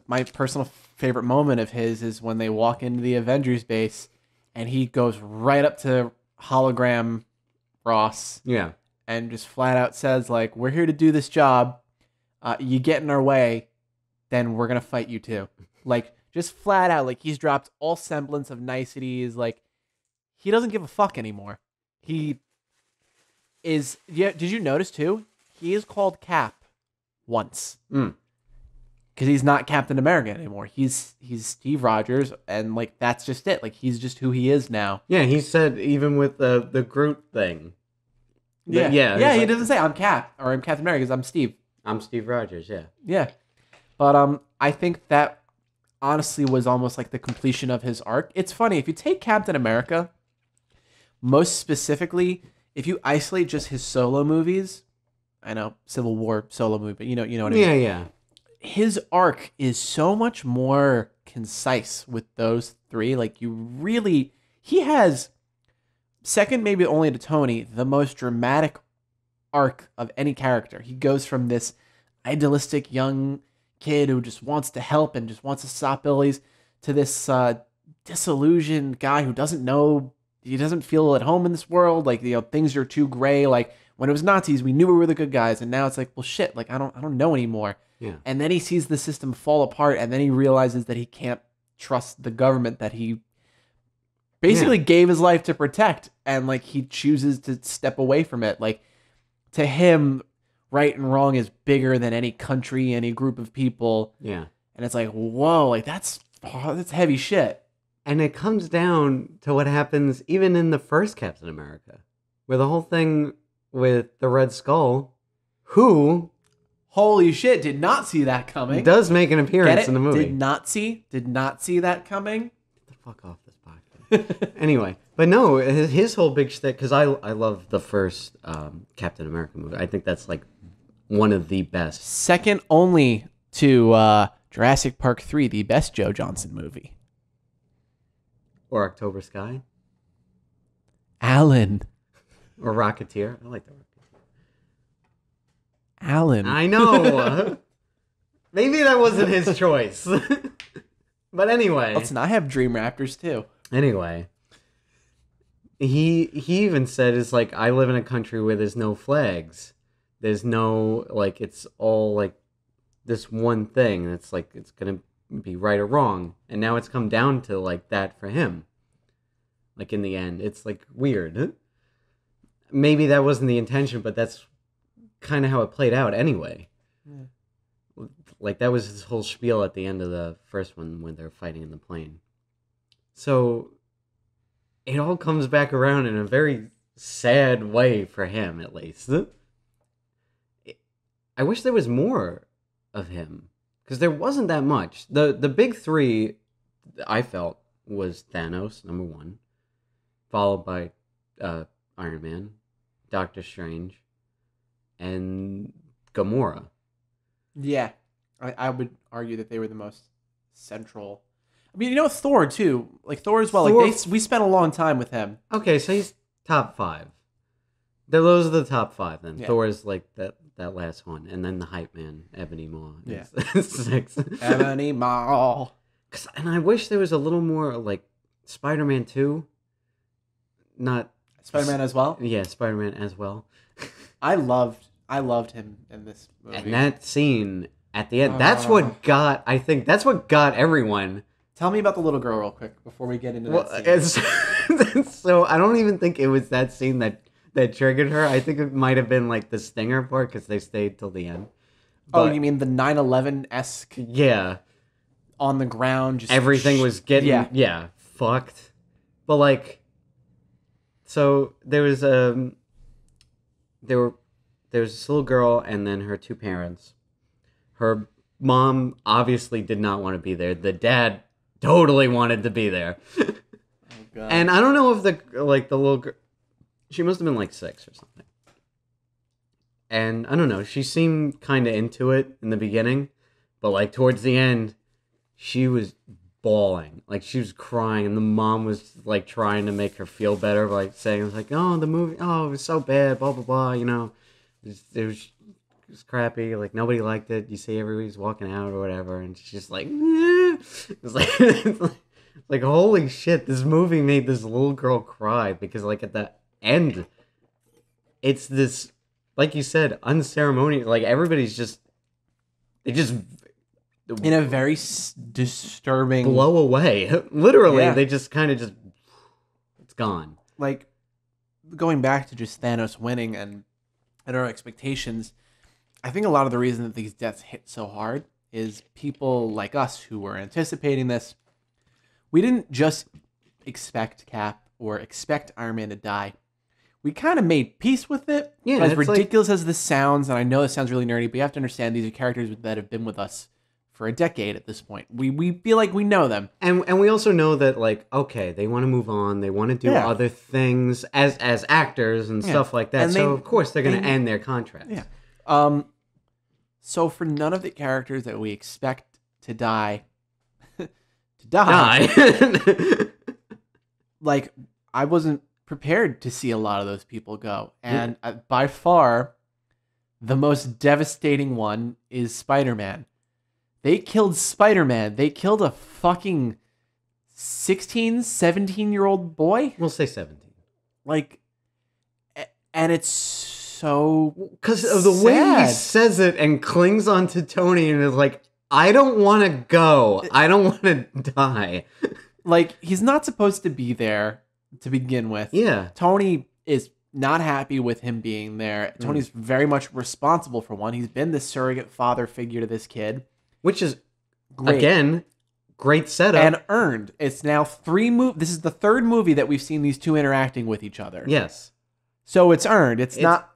my personal favorite moment of his is when they walk into the Avengers base and he goes right up to hologram Ross. Yeah. And just flat out says like, "We're here to do this job. You get in our way, then we're going to fight you too." Like, just flat out, like, he's dropped all semblance of niceties. Like, he doesn't give a fuck anymore. He is... Yeah, did you notice, too? He is called Cap once. Because he's not Captain America anymore. He's Steve Rogers, and, like, that's just it. Like, he's just who he is now. Yeah, he said, even with the Groot thing, Yeah, Yeah, yeah. he's He like- doesn't say I'm Cap or I'm Captain America because I'm Steve. I'm Steve Rogers, yeah. Yeah, but I think that honestly was almost like the completion of his arc. It's funny if you take Captain America, most specifically, if you isolate just his solo movies. I know Civil War solo movie, but you know what I mean. Yeah. His arc is so much more concise with those three. Like he has second, maybe only to Tony, the most dramatic arc of any character. He goes from this idealistic young kid who just wants to help and just wants to stop bullies to this disillusioned guy who doesn't know, he doesn't feel at home in this world. Like, things are too gray. Like when it was Nazis, we knew we were the good guys. And now it's like, well, shit, like I don't know anymore. Yeah. And then he sees the system fall apart, and then he realizes that he can't trust the government that he basically gave his life to protect, and like he chooses to step away from it. Like to him, right and wrong is bigger than any country, any group of people. Yeah. And it's like, whoa, like that's heavy shit. And it comes down to what happens even in the first Captain America, where the whole thing with the Red Skull, who Holy shit, did not see that coming. does make an Get appearance it? in the movie. Did not see that coming. Get the fuck off this podcast. Anyway, but no, his whole big shtick, because I love the first Captain America movie. I think that's like one of the best. Second only to Jurassic Park 3, the best Joe Johnson movie. Or October Sky. Alan. Or Rocketeer. I like the Rocketeer. Alan. I know. Maybe that wasn't his choice. But anyway. Listen, I have Dream Raptors too. Anyway. He even said, it's like, I live in a country where there's no flags. There's no, like, it's all like this one thing. It's like, it's going to be right or wrong. And now it's come down to like that for him. Like in the end, it's like weird. Maybe that wasn't the intention, but that's kind of how it played out anyway. Yeah. Like that was his whole spiel at the end of the first one when they're fighting in the plane. So it all comes back around in a very sad way for him, at least. I wish there was more of him, because there wasn't that much. The big three I felt was Thanos, number one, followed by Iron Man, Doctor Strange, and Gamora. Yeah, I would argue that they were the most central. I mean, Thor too. Like Thor as well. Thor... Like we spent a long time with him. Okay, so he's top 5. Those are the top 5 then. Yeah. Thor is like that last one, and then the hype man, Ebony Maw. Yeah, 6. Ebony Maw. And I wish there was a little more like Spider-Man 2. Not Spider-Man as well. Yeah, Spider-Man as well. I loved him in this movie. And that scene at the end, that's what got everyone. Tell me about the little girl real quick before we get into that scene. So I don't even think it was that scene that triggered her. I think it might have been like the stinger part, because they stayed till the end. But, you mean the 9/11-esque? Yeah. On the ground, just everything was getting fucked. But like, so there was this little girl and then her 2 parents. Her mom obviously did not want to be there. The dad totally wanted to be there. Oh god. And I don't know if the little girl, she must have been like 6 or something. And I don't know, she seemed kind of into it in the beginning, but like towards the end, she was bawling. Like she was crying, and the mom was like trying to make her feel better, like saying, it was like, oh, the movie, oh, it was so bad, blah, blah, blah, it was crappy, like nobody liked it, you see everybody's walking out or whatever, and she's just like, it's like, holy shit, this movie made this little girl cry, because like at the end, it's this, like you said, unceremonious, like everybody's just, they just in a very disturbing blow away. Literally, they just kind of just, it's gone. Like going back to just Thanos winning and our expectations, I think a lot of the reason that these deaths hit so hard is people like us who were anticipating this. We didn't just expect Cap or expect Iron Man to die. we kind of made peace with it. Yeah, As it's ridiculous as this sounds, and I know this sounds really nerdy, but you have to understand these are characters that have been with us for a decade at this point. We feel like we know them. And we also know that, like, okay, they want to move on. They want to do other things as actors and stuff like that. And so, of course, they're going to end their contracts. Yeah. So for none of the characters that we expect to die, like, I wasn't prepared to see a lot of those people go. And by far, the most devastating one is Spider-Man. They killed Spider-Man. They killed a fucking 16, 17-year-old boy. We'll say 17. Like, and it's so because of the way he says it and clings onto Tony and is like, I don't want to go. I don't want to die. Like, he's not supposed to be there to begin with. Yeah. Tony is not happy with him being there. Tony's very much responsible for one. He's been the surrogate father figure to this kid. Which is, again, great setup. And earned. It's now 3 movies. This is the 3rd movie that we've seen these two interacting with each other. Yes. So it's earned. It's not,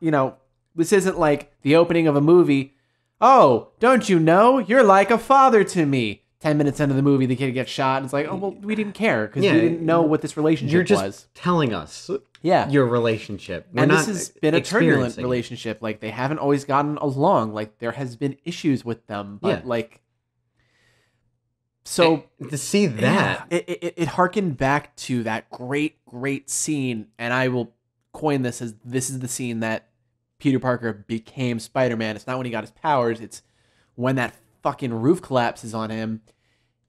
this isn't like the opening of a movie. Oh, don't you know? You're like a father to me. 10 minutes into the movie, the kid gets shot. And it's like, oh, well, we didn't care because we didn't know what this relationship was. You're just telling us your relationship. And this has been a turbulent relationship. Like, they haven't always gotten along. Like, there has been issues with them. But, like... So... And to see that... It harkened back to that great, great scene. And I will coin this as this is the scene that Peter Parker became Spider-Man. It's not when he got his powers. It's when that fucking roof collapses on him.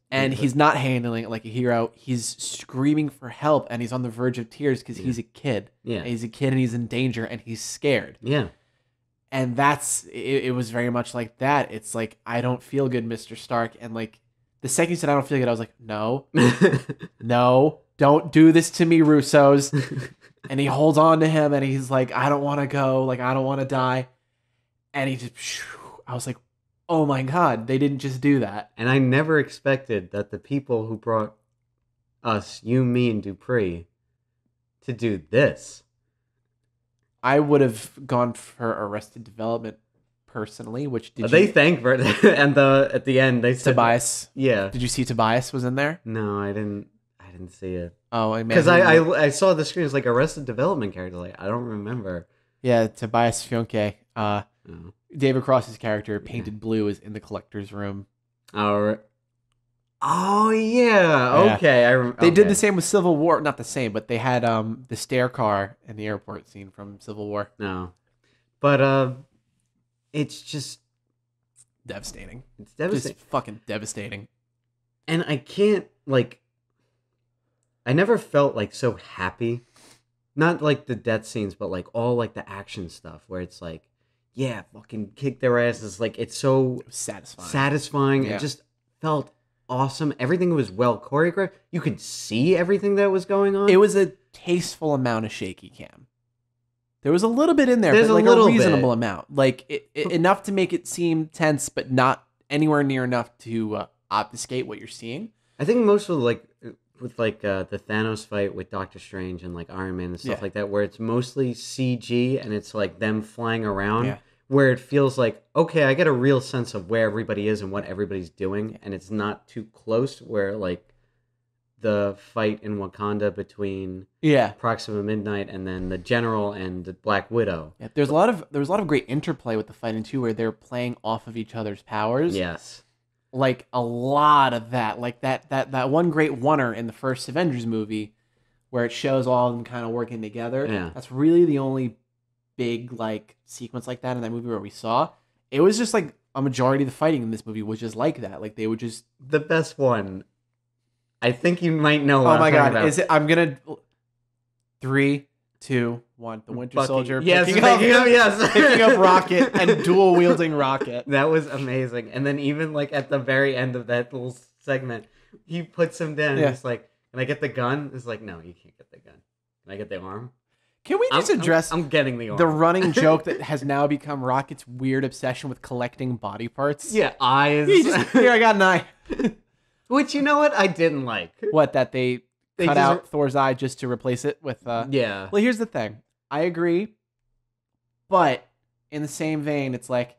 And he's not handling it like a hero. He's screaming for help, and he's on the verge of tears because he's a kid. Yeah. And he's a kid, and he's in danger, and he's scared. Yeah. And it was very much like that. It's like, I don't feel good, Mr. Stark. And like, the second you said, I don't feel good, I was like, no. No, don't do this to me, Russos. And he holds on to him, and he's like, I don't want to go. Like, I don't want to die. And he just, I was like, oh my God, they didn't just do that. And I never expected that the people who brought us, you, me, and Dupree, to do this. I would have gone for Arrested Development personally, which they thanked for it. And at the end they said Tobias. Yeah. Did you see Tobias was in there? No, I didn't see it. Oh, I because I saw the screen as like Arrested Development character. Like, I don't remember. Yeah, Tobias Fünke. David Cross's character, painted blue, is in the collector's room. Oh yeah. Okay. They did the same with Civil War. Not the same, but they had the stair car in the airport scene from Civil War. No, but it's just devastating. It's devastating. Just fucking devastating. And I can't I never felt like so happy. Not like the death scenes, but like all like the action stuff where it's like, yeah, fucking kick their asses. Like, it's so satisfying. Yeah. It just felt awesome. Everything was well choreographed. You could see everything that was going on. It was a tasteful amount of shaky cam. There was a little bit in there, There's but like a reasonable amount. Like enough to make it seem tense, but not anywhere near enough to obfuscate what you're seeing. I think most of with the Thanos fight with Doctor Strange and like Iron Man and stuff like that, where it's mostly CG and it's like them flying around, where it feels like, okay, I get a real sense of where everybody is and what everybody's doing, and it's not too close. Where like the fight in Wakanda between Proxima Midnight and then the General and the Black Widow. Yeah, there was a lot of great interplay with the fighting too, where they're playing off of each other's powers. Yes. Like a lot of that, like that one great oneer in the first Avengers movie, where it shows all of them kind of working together. Yeah. That's really the only big like sequence like that in that movie where we saw. It was just like a majority of the fighting in this movie was just like that. Like they would just the best one. I think you might know. What oh my god! About. Is it? I'm gonna 3, 2, 1. The Winter Soldier picking up Rocket and dual wielding Rocket. That was amazing. And then even like at the very end of that little segment, he puts him down. And he's like, "Can I get the gun?" It's like, "No, you can't get the gun. Can I get the arm?" Can we just address? I'm getting the arm. The running joke that has now become Rocket's weird obsession with collecting body parts. Yeah, eyes. Here, I got an eye. Which, you know what, I didn't like. What, that they cut out Thor's eye just to replace it with... Yeah. Well, here's the thing. I agree. But in the same vein, it's like,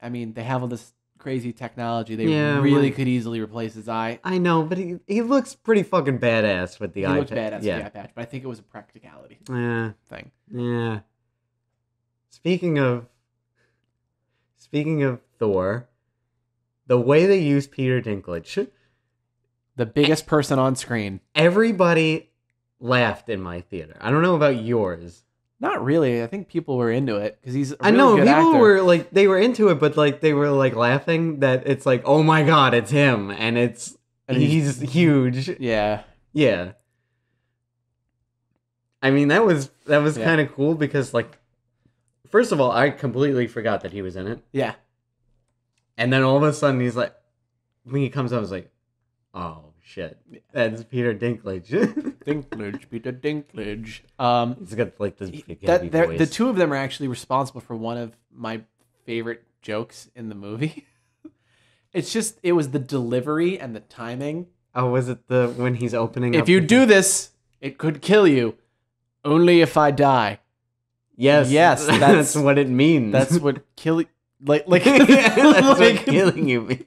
I mean, they have all this crazy technology. They really could easily replace his eye. I know, but he looks pretty fucking badass with the eye patch. He looks badass with the eye patch, but I think it was a practicality thing. Yeah. Speaking of Thor, the way they use Peter Dinklage, the biggest person on screen. Everybody laughed in my theater. I don't know about yours. Not really. I think people were into it because he's a really I know good people actor. Were like they were into it, but like they were like laughing that it's like, oh my god, it's him, and he's huge. Yeah. I mean, that was kind of cool because like, first of all, I completely forgot that he was in it. Yeah. And then all of a sudden he's like, when he comes out, I was like, oh shit, that's Peter Dinklage. Peter Dinklage. He's got like this big heavy voice. The two of them are actually responsible for one of my favorite jokes in the movie. It was the delivery and the timing. Oh, was it when he's opening? If you do this, it could kill you. Only if I die. Yes, that's what it means. That's what killing. Like that's what killing you means.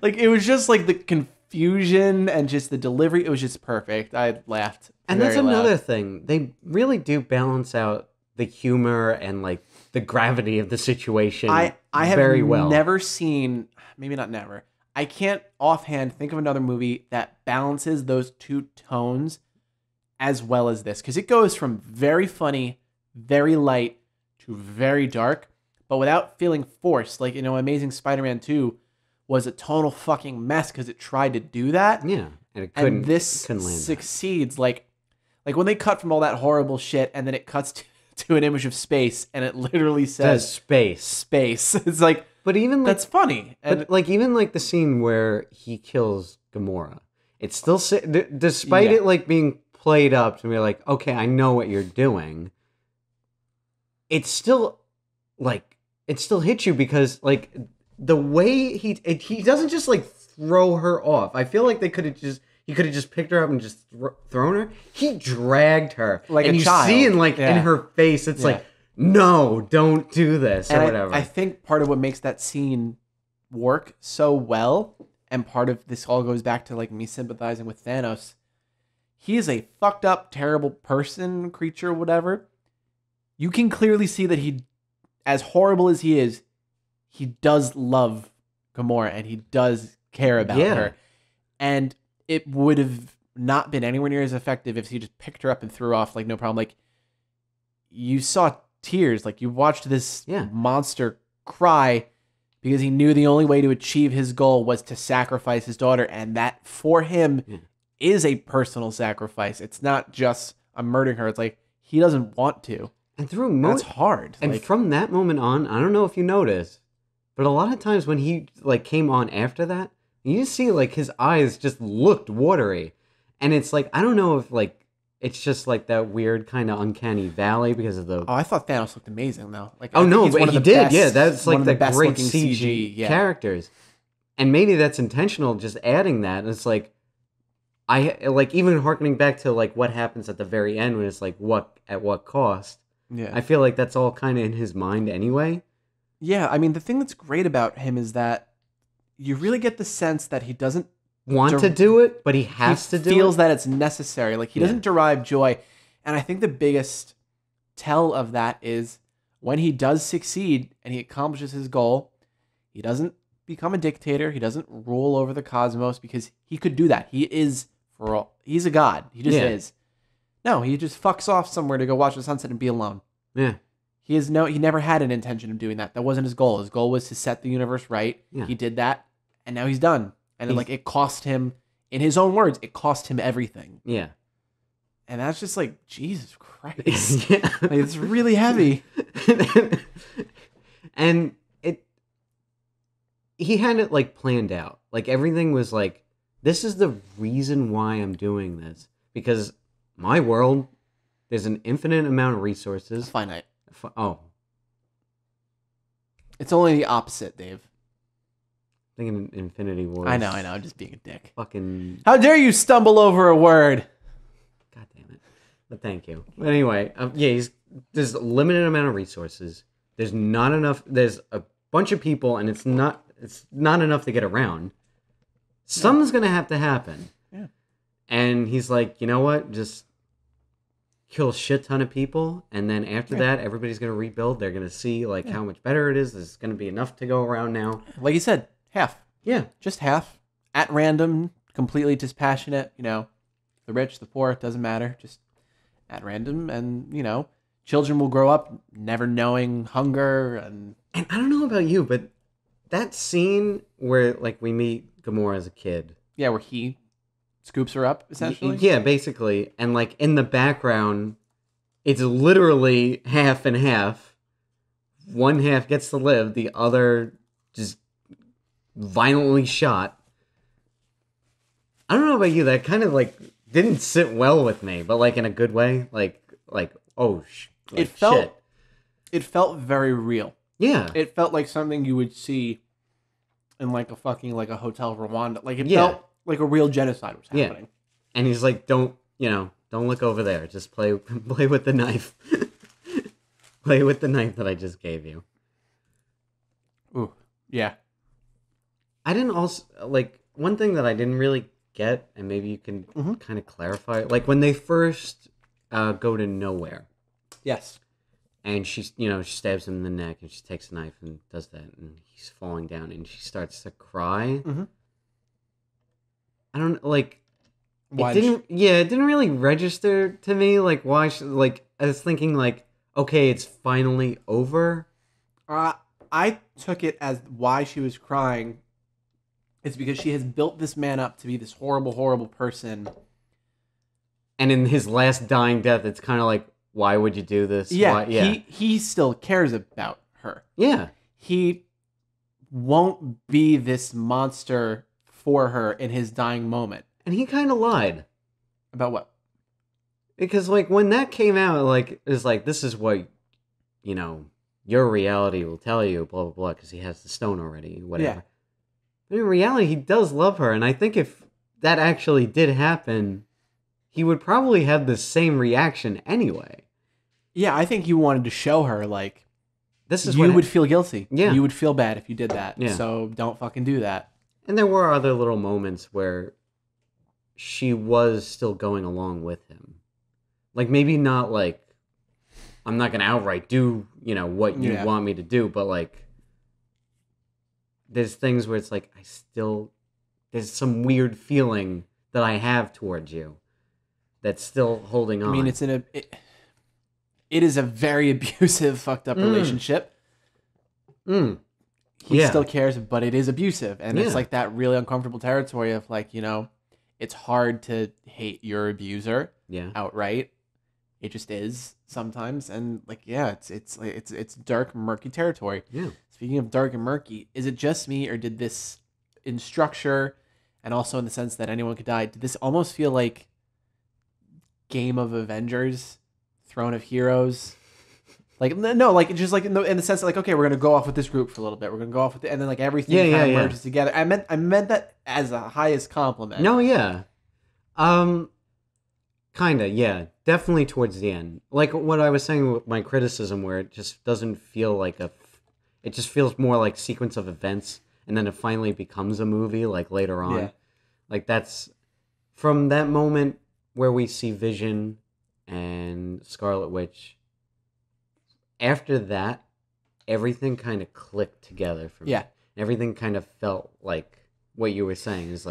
Like it was just like the confusion and just the delivery. It was just perfect. I laughed. And that's another thing. They really do balance out the humor and like the gravity of the situation. I have very well. Never seen, maybe not never. I can't offhand think of another movie that balances those two tones as well as this, because it goes from very funny, very light to very dark, but without feeling forced. Like, Amazing Spider-Man 2 was a total fucking mess because it tried to do that. Yeah, and it couldn't. And this succeeds. Like when they cut from all that horrible shit, and then it cuts to an image of space, and it literally says space. It's like, but even that's funny. And but like even like the scene where he kills Gamora, it's still despite it like being played up to be like, okay, I know what you're doing. It's still like it still hits you because like the way he doesn't just like throw her off. I feel like he could have just picked her up and just thrown her. He dragged her like and a you child. see in her face, it's like, no, don't do this or whatever. I think part of what makes that scene work so well, and part of this all goes back to like me sympathizing with Thanos. He is a fucked up, terrible person, creature, whatever. You can clearly see that he, as horrible as he is, he does love Gamora and he does care about her. And it would have not been anywhere near as effective if he just picked her up and threw her off, like, no problem. Like, you saw tears. Like, you watched this monster cry because he knew the only way to achieve his goal was to sacrifice his daughter. And that, for him, is a personal sacrifice. It's not just I'm murdering her. It's like, he doesn't want to. And that's hard. And from that moment on, I don't know if you noticed, but a lot of times when he like came on after that, you see like his eyes just looked watery. And it's like, I don't know if like it's just like that weird kind of uncanny valley because of the... Oh, I thought Thanos looked amazing though. Like, but he did. Yeah, that's like the great CG characters. And maybe that's intentional, just adding that. And it's like, I like even harkening back to like what happens at the very end when it's like at what cost. Yeah. I feel like that's all kind of in his mind anyway. Yeah, I mean, the thing that's great about him is that you really get the sense that he doesn't want to do it, but he has to do it. He feels that it's necessary. Like, he doesn't derive joy. And I think the biggest tell of that is when he does succeed and he accomplishes his goal, he doesn't become a dictator. He doesn't rule over the cosmos because he could do that. He's a god. He just is. No, he just fucks off somewhere to go watch the sunset and be alone. Yeah. He never had an intention of doing that. That wasn't his goal. His goal was to set the universe right. Yeah. He did that, and now he's done. And it cost him, in his own words, it cost him everything. Yeah. And that's just like, Jesus Christ. Like, it's really heavy. And he had it like planned out. Like everything was like, this is the reason why I'm doing this. Because my world, there's an infinite amount of resources. Finite. It's only the opposite, Dave. Thinking Infinity Wars. I know. I'm just being a dick. Fucking. How dare you stumble over a word? God damn it. But thank you. But anyway, yeah, there's a limited amount of resources. There's not enough. There's a bunch of people, and it's not enough to get around. Something's gonna have to happen. Yeah. And he's like, you know what? Just kill a shit ton of people, and then after that, everybody's gonna rebuild. They're gonna see how much better it is. There's gonna be enough to go around now. Like you said, half. Yeah. Just half. At random, completely dispassionate, the rich, the poor, it doesn't matter. Just at random, and, children will grow up never knowing hunger. And I don't know about you, but that scene where, we meet Gamora as a kid. Yeah, where he scoops her up, essentially. Yeah, basically. And, in the background, it's literally half and half. One half gets to live, the other just violently shot. I don't know about you, that kind of, didn't sit well with me, but, in a good way. Shit. It felt very real. Yeah. It felt like something you would see in, a Hotel Rwanda. It felt like a real genocide was happening. Yeah. And he's like, don't look over there. Just play with the knife. Play with the knife that I just gave you. Ooh, yeah. I didn't also, one thing that I didn't really get, and maybe you can kind of clarify, when they first go to nowhere. Yes. And she stabs him in the neck, and she takes a knife and does that, and he's falling down, and she starts to cry. Mm-hmm. I don't, why it didn't really register to me, why, I was thinking, okay, it's finally over. I took it as why she was crying. It's because she has built this man up to be this horrible, horrible person. And in his last dying death, it's kind of why would you do this? Yeah, why? Yeah. He still cares about her. Yeah. He won't be this monster for her in his dying moment. And he kind of lied. About what? Because, when that came out, it's this is what, your reality will tell you, blah, blah, blah, because he has the stone already, whatever. Yeah. But in reality, he does love her, and I think if that actually did happen, he would probably have the same reaction anyway. Yeah, I think you wanted to show her, this is you would feel guilty. Yeah. You would feel bad if you did that. Yeah. So don't fucking do that. And there were other little moments where she was still going along with him. Maybe not I'm not going to outright do, what you want me to do, but there's things where it's there's some weird feeling that I have towards you that's still holding on. I mean, it is a very abusive, fucked up relationship. He still cares, but it is abusive. And it's that really uncomfortable territory of it's hard to hate your abuser outright. It just is sometimes. And it's dark, murky territory. Yeah. Speaking of dark and murky, is it just me, or did this, in structure and also in the sense that anyone could die, did this almost feel like Game of Avengers, Throne of Heroes? No, just in the sense that okay, we're gonna go off with this group for a little bit. We're gonna go off with and then everything kind of merges together. I meant that as a highest compliment. No, yeah, kinda, yeah, definitely towards the end. What I was saying with my criticism, where it just doesn't feel it just feels more like sequence of events, and then it finally becomes a movie later on. Yeah. That's from that moment where we see Vision and Scarlet Witch. After that, everything kind of clicked together for me. Yeah. Everything kind of felt like what you were saying is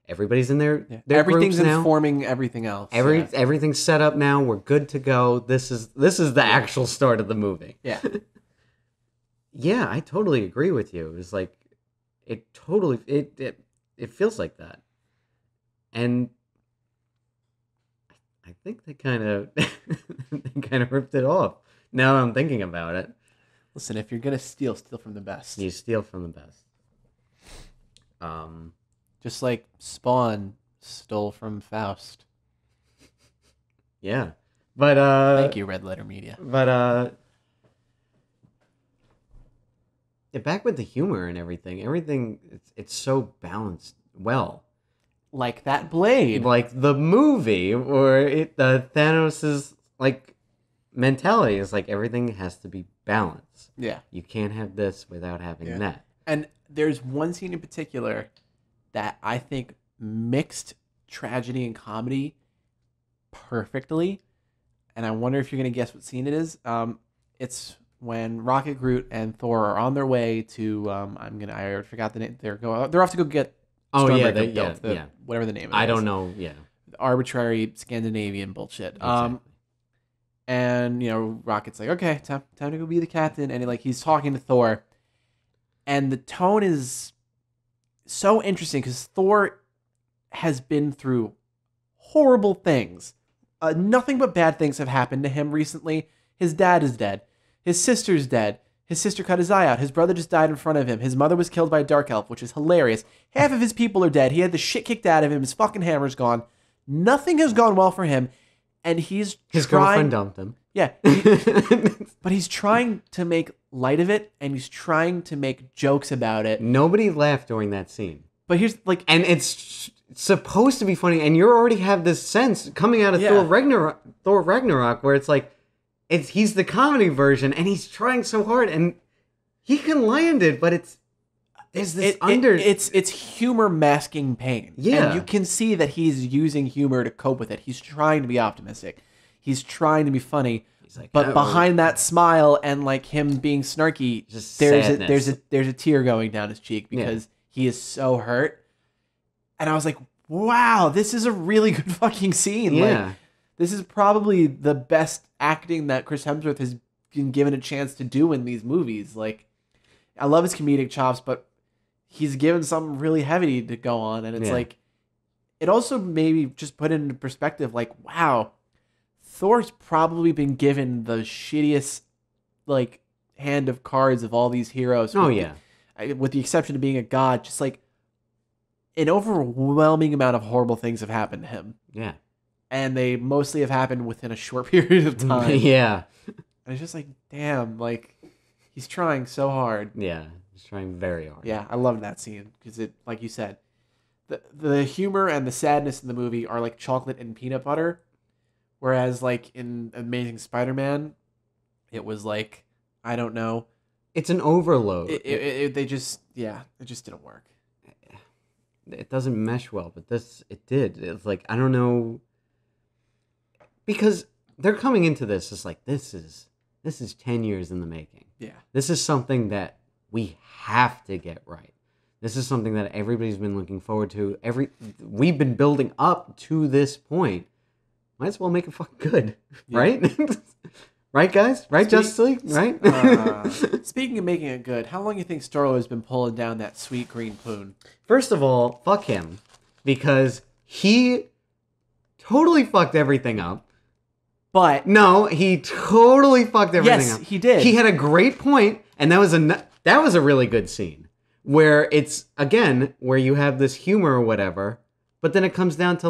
everybody's in their everything's groups now. Informing everything else. Everything's set up now. We're good to go. This is the actual start of the movie. Yeah. Yeah, I totally agree with you. It's it feels like that. And I think they kind of ripped it off. Now I'm thinking about it. Listen, if you're gonna steal from the best. You steal from the best. Just like Spawn stole from Faust. Yeah. But thank you, Red Letter Media. But back with the humor and everything. Everything it's so balanced well. like that blade. Like the movie, or Thanos' like mentality is like everything has to be balanced. Yeah. You can't have this without having that. And there's one scene in particular that I think mixed tragedy and comedy perfectly. And I wonder if you're going to guess what scene it is. It's when Rocket, Groot, and Thor are on their way to, I forgot the name. They're off to go get Stormbreaker built, whatever the name of it is. I don't know, Arbitrary Scandinavian bullshit. Exactly. And, Rocket's like, okay, time to go be the captain. And he's talking to Thor. And the tone is so interesting because Thor has been through horrible things. Nothing but bad things have happened to him recently. His dad is dead. His sister's dead. His sister cut his eye out. His brother just died in front of him. His mother was killed by a dark elf, which is hilarious. Half of his people are dead. He had the shit kicked out of him. His fucking hammer's gone. Nothing has gone well for him. And his girlfriend dumped him. Yeah. But he's trying to make light of it, and he's trying to make jokes about it. Nobody laughed during that scene. But here's and it's supposed to be funny, and you already have this sense coming out of Thor Ragnarok, where it's like, he's the comedy version, and he's trying so hard, and he can land it, but it's humor masking pain. Yeah, and you can see that he's using humor to cope with it. He's trying to be optimistic. He's trying to be funny. Like, but behind that smile and him being snarky, there's a tear going down his cheek because he is so hurt. And I was like, wow, this is a really good fucking scene. Yeah. This is probably the best acting that Chris Hemsworth has been given a chance to do in these movies. I love his comedic chops, but he's given something really heavy to go on. And it's it also maybe just put it into perspective, wow, Thor's probably been given the shittiest, hand of cards of all these heroes. With the exception of being a god, just an overwhelming amount of horrible things have happened to him. Yeah. And they mostly have happened within a short period of time. Yeah. And it's just damn, he's trying so hard. Yeah, he's trying very hard. Yeah, I love that scene because it, like you said, the humor and the sadness in the movie are like chocolate and peanut butter. Whereas, in Amazing Spider-Man, it was I don't know. It's an overload. It just didn't work. It doesn't mesh well, but it did. It's I don't know. Because they're coming into this, it's this is 10 years in the making. Yeah. This is something that we have to get right. This is something that everybody's been looking forward to. We've been building up to this point. Might as well make it fucking good, right? Right, guys? Right, Justice League? Right? Speaking of making it good, how long do you think Storlo has been pulling down that sweet green plume? First of all, fuck him. Because he totally fucked everything up. But... No, he totally fucked everything up. Yes, he did. He had a great point, and that was a really good scene. Where it's, again, where you have this humor or whatever, but then it comes down to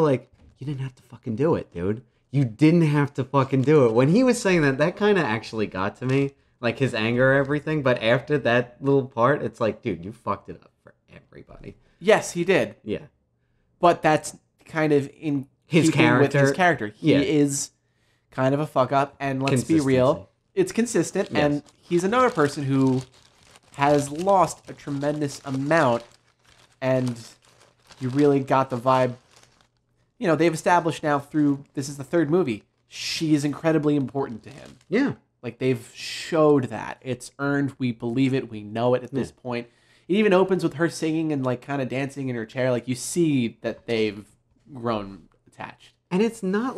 you didn't have to fucking do it, dude. You didn't have to fucking do it. When he was saying that kind of actually got to me. His anger or everything. But after that little part, it's dude, you fucked it up for everybody. Yes, he did. Yeah. But that's kind of in his character. With his character. He is kind of a fuck up. And let's be real, it's consistent. Yes. And he's another person who has lost a tremendous amount. And you really got the vibe. They've established now this is the third movie, she is incredibly important to him. Yeah. They've showed that. It's earned. We believe it. We know it at this point. It even opens with her singing and kind of dancing in her chair. You see that they've grown attached. And it's not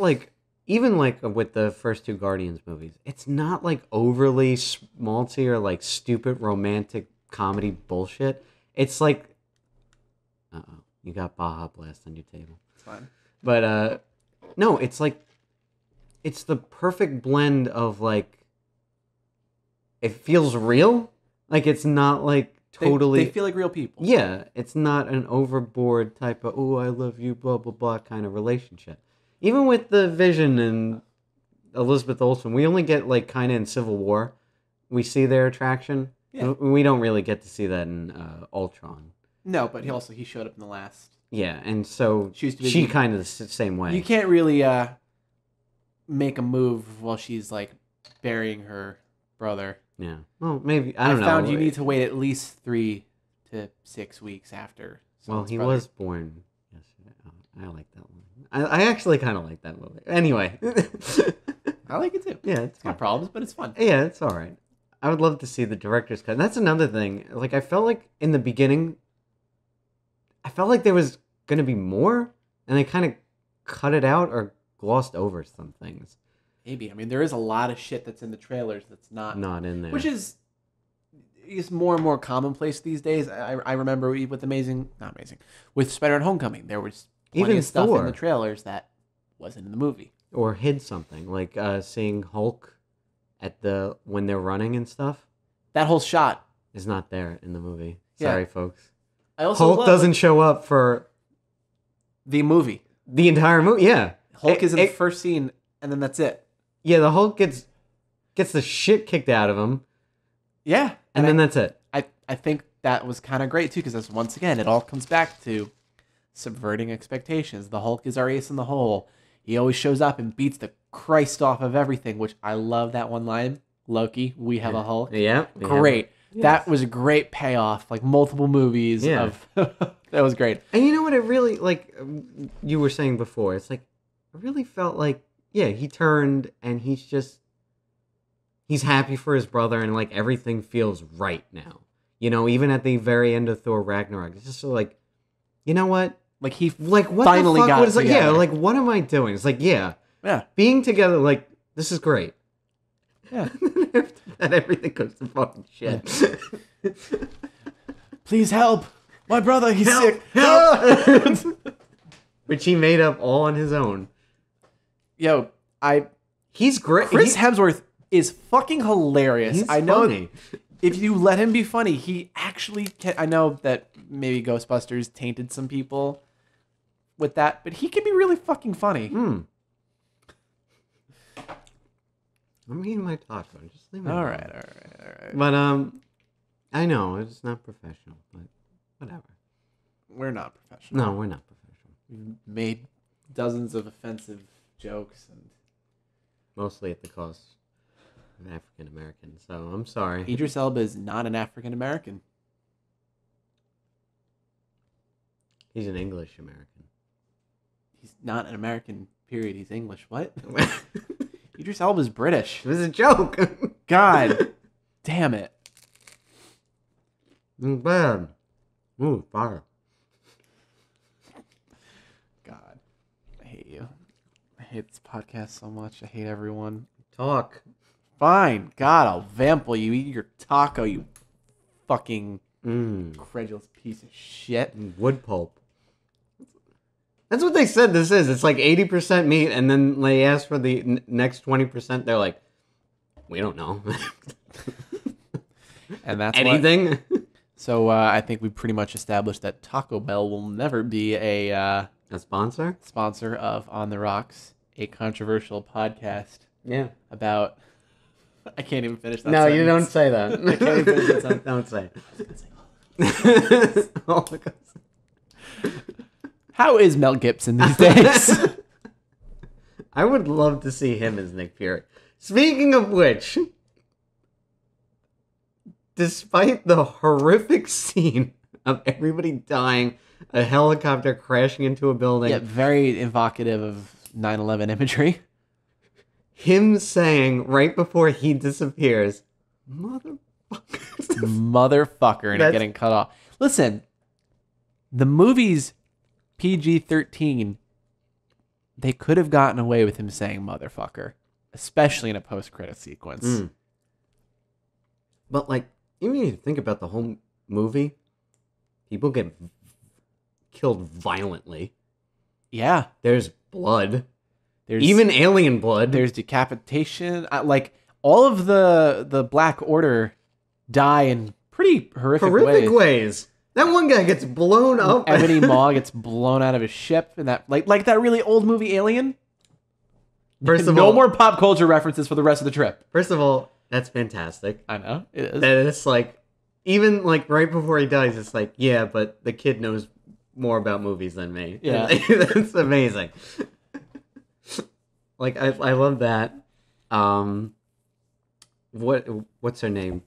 even with the first two Guardians movies, it's not overly schmaltzy or stupid romantic comedy bullshit. It's uh-oh, you got Baja Blast on your table. It's fine. But, no, it's it's the perfect blend of, it feels real. It's not, totally... They feel like real people. Yeah, it's not an overboard type of, oh, I love you, blah, blah, blah kind of relationship. Even with the Vision and Elizabeth Olsen, we only get, kind of in Civil War. We see their attraction. Yeah. We don't really get to see that in Ultron. No, but he showed up in the last... Yeah, and so she kind of the same way. You can't really make a move while she's like burying her brother. Yeah. Well, maybe I don't know. I found you need to wait at least 3 to 6 weeks after. Well, he was born yesterday. Oh, I like that one. I actually kind of like that movie. Anyway. I like it too. Yeah, it's got problems, but it's fun. Yeah, it's all right. I would love to see the director's cut. And that's another thing. Like, I felt like in the beginning, I felt like there was going to be more, and they kind of cut it out or glossed over some things. Maybe. I mean, there is a lot of shit that's in the trailers that's not in there. Which is more and more commonplace these days. I remember with with Spider-Man Homecoming, there was plenty of stuff in the trailers that wasn't in the movie. Or hid something, like seeing Hulk when they're running and stuff. That whole shot is not there in the movie. Sorry, folks. Hulk doesn't show up for the movie. The entire movie, yeah. Hulk is in the first scene, and then that's it. Yeah, the Hulk gets the shit kicked out of him. Yeah. And then that's it. I think that was kind of great, too, because once again, it all comes back to subverting expectations. The Hulk is our ace in the hole. He always shows up and beats the Christ off of everything, which I love that one line. Loki, we have a Hulk. Yeah. Great. Yes. That was a great payoff. Like multiple movies of that was great. And you know what it really, like you were saying before, it's like, I really felt like, yeah, he turned and he's happy for his brother and like everything feels right now. You know, even at the very end of Thor Ragnarok, it's just so like, you know what? Like he what finally the fuck got was together. Like, yeah, like what am I doing? It's like, yeah. Being together, like, this is great. Yeah. And everything goes to fucking shit. Yeah. Please help. My brother, he's sick. Help! Which he made up all on his own. Yo, he's great. Chris Hemsworth is fucking hilarious. He's I know funny. If you let him be funny, he actually can. I know that maybe Ghostbusters tainted some people with that, but he can be really fucking funny. I'm eating my taco. Just leave me alone. All right. But I know it's not professional, but whatever. We're not professional. No, we're not professional. We've made dozens of offensive jokes, and mostly at the cost of African Americans. So I'm sorry. Idris Elba is not an African American. He's an English American. He's not an American. Period. He's English. What? Idris Elba's British. It was a joke. God damn it. Bad. Ooh, fire. God. I hate you. I hate this podcast so much. I hate everyone. Talk. Fine. God, I'll vample you. Eat your taco, you fucking credulous piece of shit. Wood pulp. That's what they said this is. It's like 80% meat, and then they ask for the next 20%. They're like, we don't know. And that's anything. So I think we pretty much established that Taco Bell will never be a sponsor? Sponsor of On the Rocks, a controversial podcast. Yeah. About... I can't even finish that No, sentence. you don't say that. I can't even finish that sentence. Don't say it. Oh my God. How is Mel Gibson these days? I would love to see him as Nick Fury. Speaking of which, despite the horrific scene of everybody dying, a helicopter crashing into a building. Yeah, very evocative of 9/11 imagery. Him saying right before he disappears, motherfucker, and getting cut off. Listen, the movie's PG-13, they could have gotten away with him saying motherfucker, especially in a post-credit sequence. But like, even if you think about the whole movie, people get killed violently. Yeah. There's blood. There's even alien blood. There's decapitation. Like, all of the Black Order die in pretty horrific ways. That one guy gets blown up. Ebony Maw gets blown out of his ship, and that like that really old movie Alien. First of no all, more pop culture references for the rest of the trip. First of all, that's fantastic. I know it is. That it's like, even like right before he dies, it's like, yeah, but the kid knows more about movies than me. Yeah. That's amazing. Like I love that. What's her name?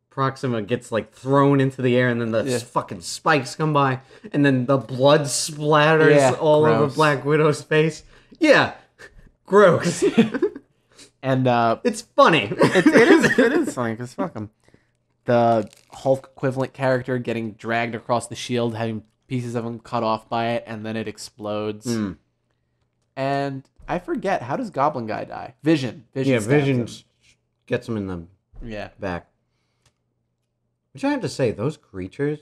Proxima gets like thrown into the air, and then the fucking spikes come by, and then the blood splatters all over Black Widow's face. Yeah, gross. And it's funny. It is funny because fuck him. The Hulk equivalent character getting dragged across the shield, having pieces of him cut off by it, and then it explodes. And I forget, how does Goblin Guy die? Vision. Vision gets him in the back. Which I have to say, those creatures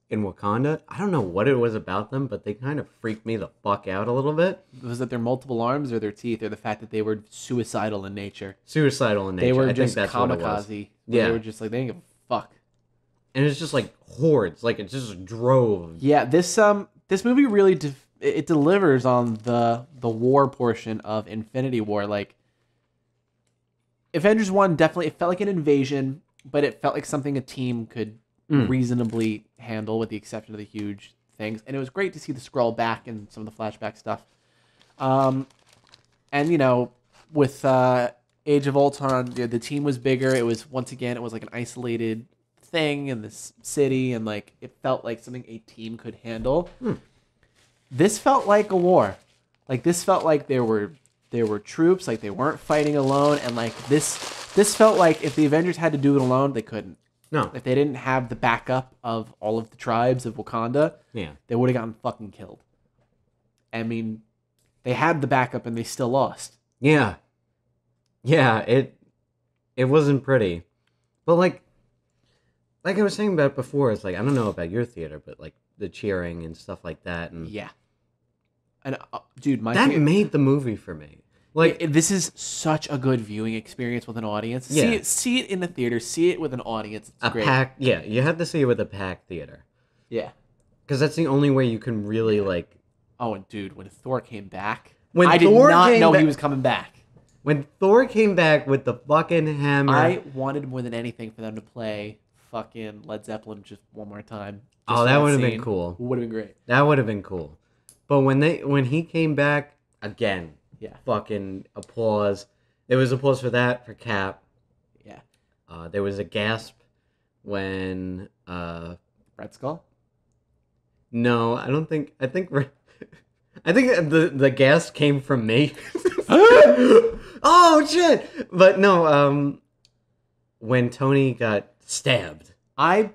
in Wakanda, I don't know what it was about them, but they kind of freaked me the fuck out a little bit. Was it their multiple arms or their teeth, or the fact that they were suicidal in nature? Suicidal in nature. They were I just think that's what it was. kamikaze. Yeah. They were just like, they didn't give a fuck. And it's just like hordes, like it just drove. Yeah, this movie really it delivers on the war portion of Infinity War. Like, Avengers 1 definitely, it felt like an invasion, but it felt like something a team could reasonably handle, with the exception of the huge things. And it was great to see the Skrull back and some of the flashback stuff. And, you know, with Age of Ultron, the team was bigger. It was, once again, it was like an isolated thing in this city, and like it felt like something a team could handle. This felt like a war. Like, this felt like there were troops, like they weren't fighting alone, and like this felt like if the Avengers had to do it alone, they couldn't. No. If they didn't have the backup of all of the tribes of Wakanda, they would have gotten fucking killed. I mean, they had the backup and they still lost. Yeah. Yeah, it wasn't pretty. But like I was saying about before, it's like, I don't know about your theater, but like the cheering and stuff like that, and yeah. And dude, that made the movie for me. Like, this is such a good viewing experience with an audience. Yeah. See it in the theater. See it with an audience. It's great. Packed. Yeah, you have to see it with a packed theater. Yeah, because that's the only way you can really like. Oh, and dude, when Thor came back, I did not know he was coming back. When Thor came back with the fucking hammer, I wanted more than anything for them to play fucking Led Zeppelin just one more time. Oh, that would have been cool. Would have been great. That would have been cool. But when he came back again, fucking applause. There was applause for that, for Cap. Yeah. There was a gasp when Red Skull? No, I don't think. I think the gasp came from me. Oh shit! But no, when Tony got stabbed, I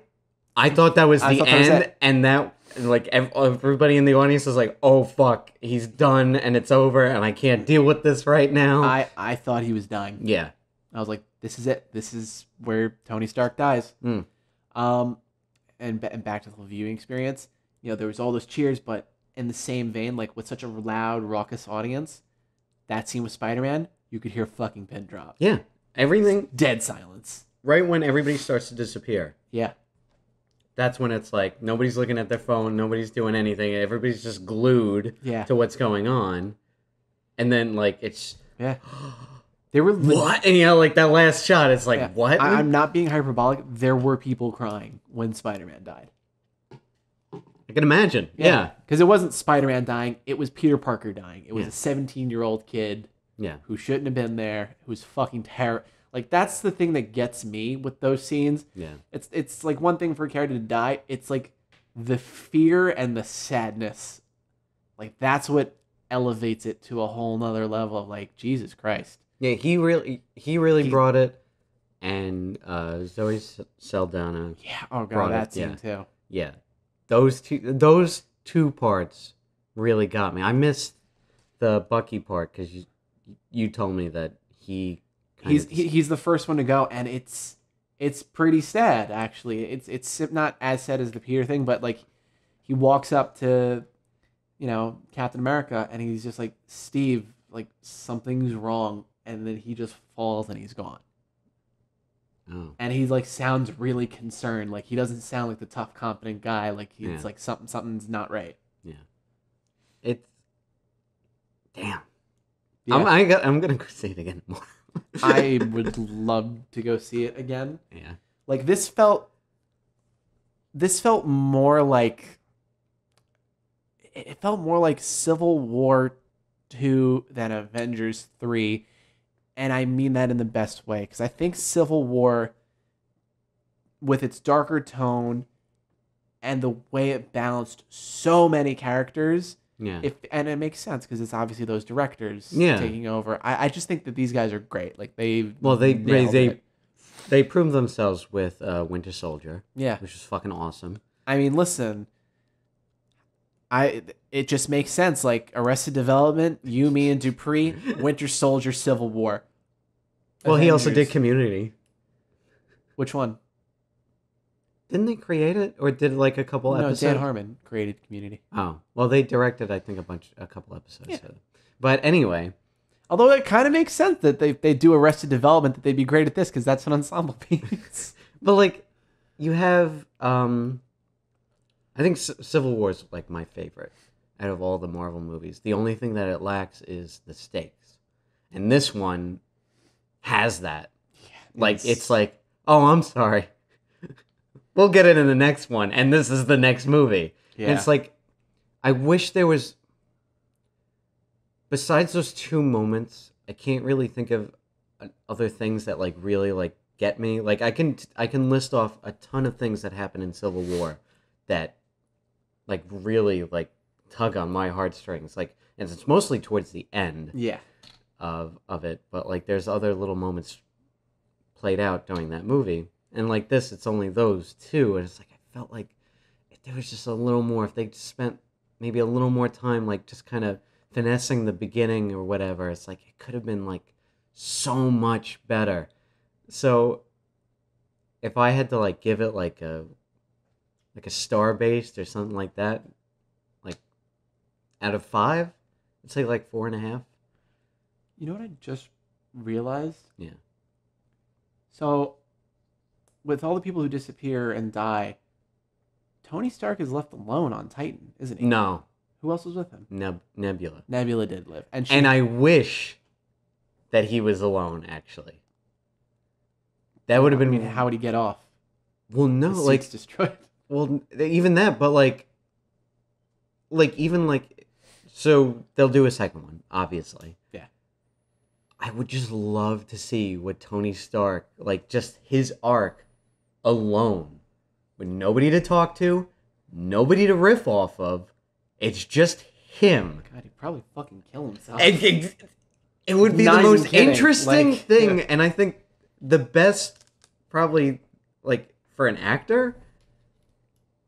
thought that was the end, and that. Like, everybody in the audience is like, oh fuck, he's done and it's over and I can't deal with this right now. I thought he was dying. Yeah. I was like, this is it. This is where Tony Stark dies. And back to the viewing experience, you know, there was all those cheers, but in the same vein, like with such a loud, raucous audience, that scene with Spider-Man, you could hear fucking pin drop. Yeah. Everything. Dead silence. Right when everybody starts to disappear. Yeah. That's when it's like, nobody's looking at their phone, nobody's doing anything, everybody's just glued to what's going on. And then, like, it's... Yeah. They were... What? And, you know, like, that last shot, it's like, what? I'm not being hyperbolic. There were people crying when Spider-Man died. I can imagine. Yeah. Because it wasn't Spider-Man dying, it was Peter Parker dying. It was a 17-year-old kid who shouldn't have been there, who's fucking terrible. Like, that's the thing that gets me with those scenes. Yeah. It's like one thing for a character to die. It's like the fear and the sadness. Like, that's what elevates it to a whole nother level of, like, Jesus Christ. Yeah, he really brought it. And Zoe Saldana. Yeah, oh god, that scene too. Yeah. Those two parts really got me. I missed the Bucky part because you told me that he's the first one to go, and it's pretty sad actually. It's not as sad as the Peter thing, but like he walks up to, you know, Captain America, and he's just like, Steve, like something's wrong, and then he just falls and he's gone. Oh. And he like sounds really concerned. Like he doesn't sound like the tough, confident guy. Like he's like something's not right. Yeah. It's damn. Yeah. I'm gonna go see it again more. I would love to go see it again. Yeah. Like this felt more like it felt more like Civil War 2 than Avengers 3. And I mean that in the best way, because I think Civil War, with its darker tone and the way it balanced so many characters, and it makes sense because it's obviously those directors taking over. I just think that these guys are great. Like they proved themselves with Winter Soldier, which was fucking awesome. I mean, listen, it just makes sense. Like Arrested Development, You, Me, and Dupree, Winter Soldier, Civil War. Well, he also did Community. Which one? Didn't they create it, or did like a couple episodes? No, Dan Harmon created Community. Oh, well, they directed, I think, a couple episodes. Yeah. But anyway, although it kind of makes sense that they do Arrested Development, that they'd be great at this because that's an ensemble piece. But like, you have, I think Civil War is like my favorite out of all the Marvel movies. The only thing that it lacks is the stakes, and this one has that. Yeah, like it's like, oh, I'm sorry. We'll get it in the next one, and this is the next movie. Yeah. And it's like, I wish there was, besides those two moments, I can't really think of other things that like really like get me. Like I can list off a ton of things that happen in Civil War that like really like tug on my heartstrings. Like, and it's mostly towards the end. Yeah. Of it, but like there's other little moments played out during that movie. And like this, it's only those two, and it's like I felt like if there was just a little more, if they just spent maybe a little more time, like just kind of finessing the beginning or whatever, it's like it could have been like so much better. So if I had to like give it like a star based or something like that, like out of 5, I'd say like 4.5. You know what I just realized? Yeah. So, with all the people who disappear and die, Tony Stark is left alone on Titan, isn't he? No. Who else was with him? Nebula. Nebula did live. And I wish that he was alone, actually. That would have been... I mean, how would he get off? Well, no, the like... suit's destroyed. Well, even that, but like... So, they'll do a second one, obviously. Yeah. I would just love to see what Tony Stark, like just his arc alone, with nobody to talk to, nobody to riff off of. It's just him. God, he'd probably fucking kill himself. It would be the most interesting thing, and I think the best, probably, like, for an actor,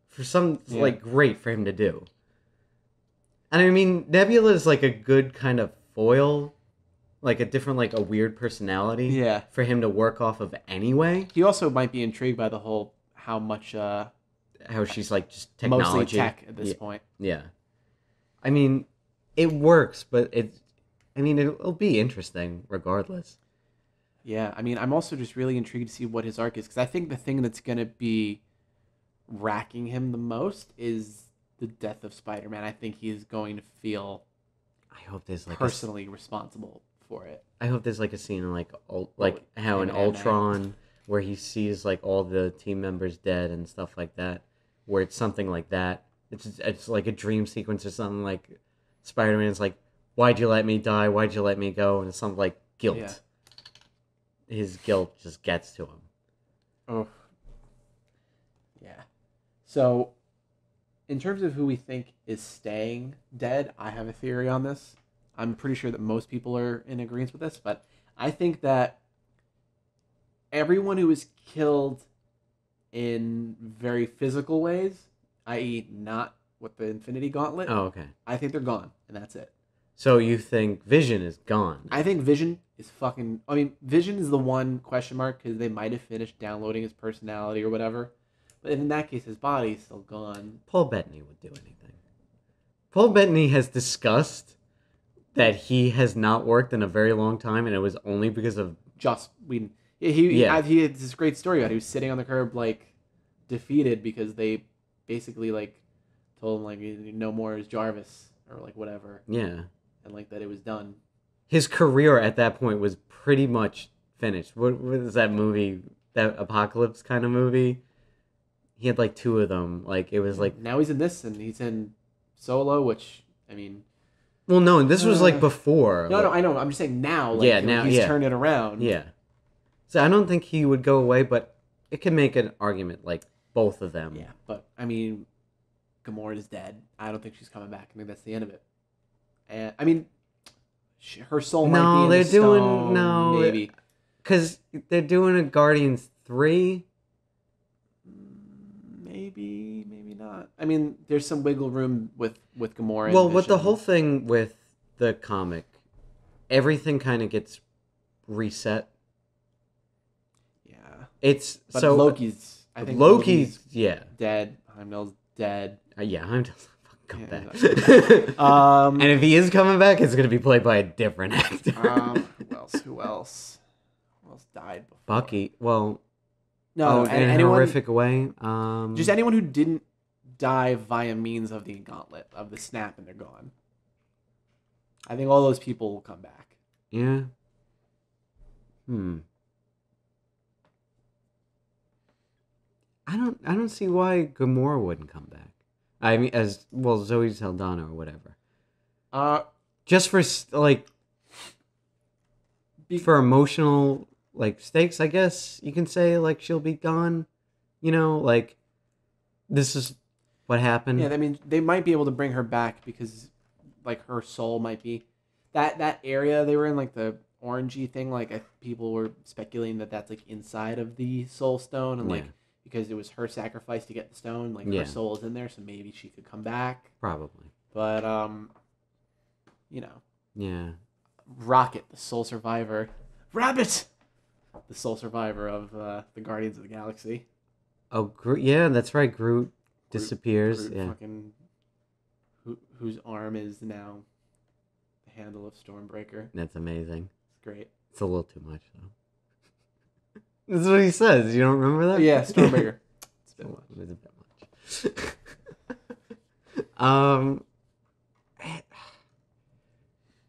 for some, like, great for him to do. And I mean, Nebula is like a good kind of foil, like a different, like a weird personality for him to work off of anyway. He also might be intrigued by the whole, how much, how she's like just technology. Mostly tech at this point. Yeah. I mean, it works, but it'll be interesting regardless. Yeah, I mean, I'm also just really intrigued to see what his arc is, because I think the thing that's going to be racking him the most is the death of Spider-Man. I think he's going to feel I hope there's like personally responsible for it. I hope there's like a scene in like how in Ultron where he sees like all the team members dead and stuff like that, where it's something like that. It's like a dream sequence or something, like Spider-Man's like, why'd you let me die? Why'd you let me go? And it's something like guilt. Yeah. His guilt just gets to him. Oh. Yeah. So, in terms of who we think is staying dead, I have a theory on this. I'm pretty sure that most people are in agreement with this, but I think that everyone who was killed in very physical ways, i.e. not with the Infinity Gauntlet, I think they're gone, and that's it. So you think Vision is gone? I think Vision is fucking... I mean, Vision is the one question mark, because they might have finished downloading his personality or whatever. But in that case, his body's still gone. Paul Bettany would do anything. Paul Bettany has discussed that he has not worked in a very long time, and it was only because of Joss Whedon. He had this great story about it. He was sitting on the curb, like, defeated because they basically, like, told him, like, no more is Jarvis, or, like, whatever. Yeah. And, like, that it was done. His career at that point was pretty much finished. What is that movie? That Apocalypse kind of movie? He had, like, 2 of them. Like, it was, like... Now he's in this, and he's in Solo, which I mean, Well, no, this was like before. no, like, I know. I'm just saying now. Like, Yeah, now, he's yeah. turned it around. Yeah. So I don't think he would go away, but it can make an argument like both of them. Yeah, but I mean, Gamora is dead. I don't think she's coming back. I think that's the end of it. And I mean, her soul might be in they're the doing stone, maybe. because they're doing a Guardians 3. Maybe not. I mean, there's some wiggle room with Gamora. and Well, with the Vision. whole thing with the comic, everything kind of gets reset. Yeah. It's But so Loki's. I think Loki's yeah. dead. Heimdall's dead. Yeah, I'm just come Yeah, back. And And if he is coming back, it's gonna be played by a different actor. Who else died before? Bucky. Well, No, in a anyone, horrific way. just anyone who didn't die via means of the gauntlet of the snap, and they're gone. I think all those people will come back. Yeah. I don't see why Gamora wouldn't come back. I mean, as well, Zoe Saldana or whatever. Just for like, for emotional like stakes, I guess you can say like she'll be gone. You know, like this is what happened. Yeah, I mean, they might be able to bring her back because, like, her soul might be that area they were in, like the orangey thing. Like, people were speculating that that's like inside of the Soul Stone, and like because it was her sacrifice to get the stone, like her soul is in there, so maybe she could come back. Probably. But you know. Yeah. Rocket, the sole survivor. Rabbit, the sole survivor of the Guardians of the Galaxy. Oh, Groot. Yeah, that's right. Groot disappears. Groot yeah. fucking, whose arm is now the handle of Stormbreaker. That's amazing. It's great. It's a little too much, though. This is what he says. You don't remember that? Yeah, Stormbreaker. It's a bit much. It was a bit much.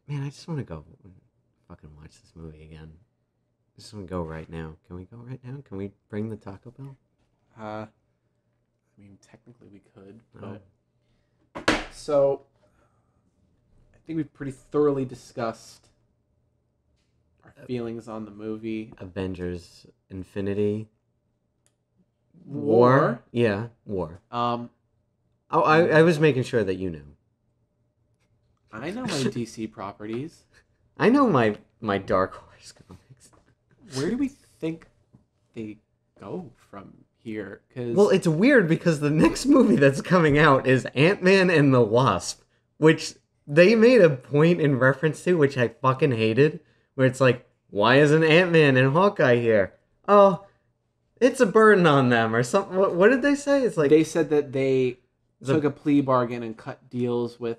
Man, I just want to go fucking watch this movie again. I just want to go right now. Can we go right now? Can we bring the Taco Bell? I mean, technically we could, but so I think we've pretty thoroughly discussed our feelings on the movie. Avengers Infinity War. Yeah, War. Oh, I was making sure that you knew. I know my DC properties. I know my Dark Horse comics. Where do we think they go from here? Well, it's weird because the next movie that's coming out is Ant-Man and the Wasp, which they made a point in reference to, which I fucking hated, where it's like, why isn't Ant-Man and Hawkeye here? Oh, it's a burden on them or something. What did they say? It's like they said that they took a plea bargain and cut deals with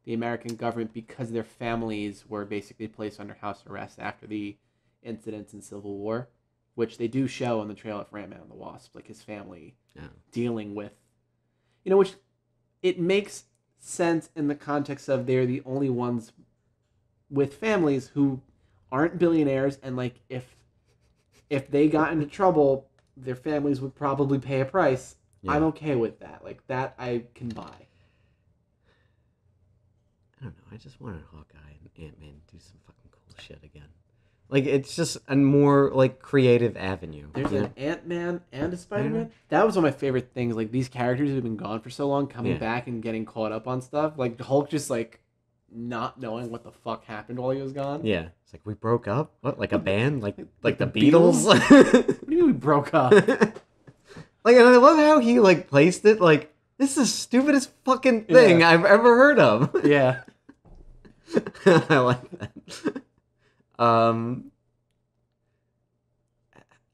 the American government because their families were basically placed under house arrest after the incidents in Civil War, which they do show in the trailer for Ant-Man and the Wasp, like his family dealing with, which it makes sense in the context of they're the only ones with families who aren't billionaires, and like if they got into trouble, their families would probably pay a price. Yeah. I'm okay with that. Like that I can buy. I don't know. I just wanted Hawkeye and Ant-Man to do some fucking cool shit again. Like, it's just a more, like, creative avenue. There's an Ant-Man and a Spider-Man. That was one of my favorite things. Like, these characters who have been gone for so long, coming back and getting caught up on stuff. Like, Hulk just, like, not knowing what the fuck happened while he was gone. Yeah. It's like, we broke up? What, like a band? Like the Beatles? Beatles? What do you mean we broke up? Like, and I love how he, like, placed it, like, this is the stupidest fucking thing I've ever heard of. Yeah. I like that.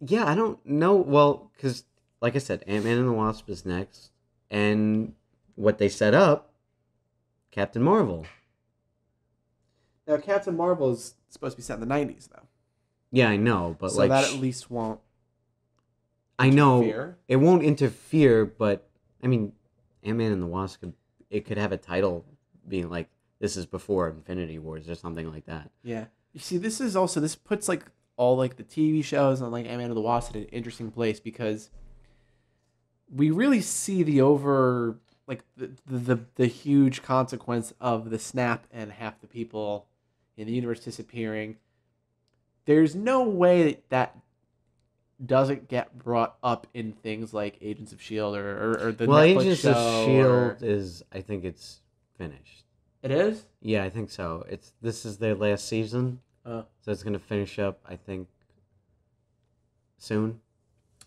Yeah, I don't know. Well, because, like I said, Ant-Man and the Wasp is next. And what they set up, Captain Marvel. Now, Captain Marvel is supposed to be set in the 90s, though. Yeah, I know, but so that at least won't I know. interfere. It won't interfere, but, I mean, Ant-Man and the Wasp, it could have a title being like, this is before Infinity Wars or something like that. Yeah. You see, this puts, like, all, like, the TV shows and, like, Ant-Man and the Wasp in an interesting place because we really see the like the huge consequence of the snap and half the people in the universe disappearing. There's no way that doesn't get brought up in things like Agents of S.H.I.E.L.D. or the Netflix Agents show. of S.H.I.E.L.D. is, I think it's finished. It is? Yeah, I think so. This is their last season, so it's gonna finish up, I think, soon.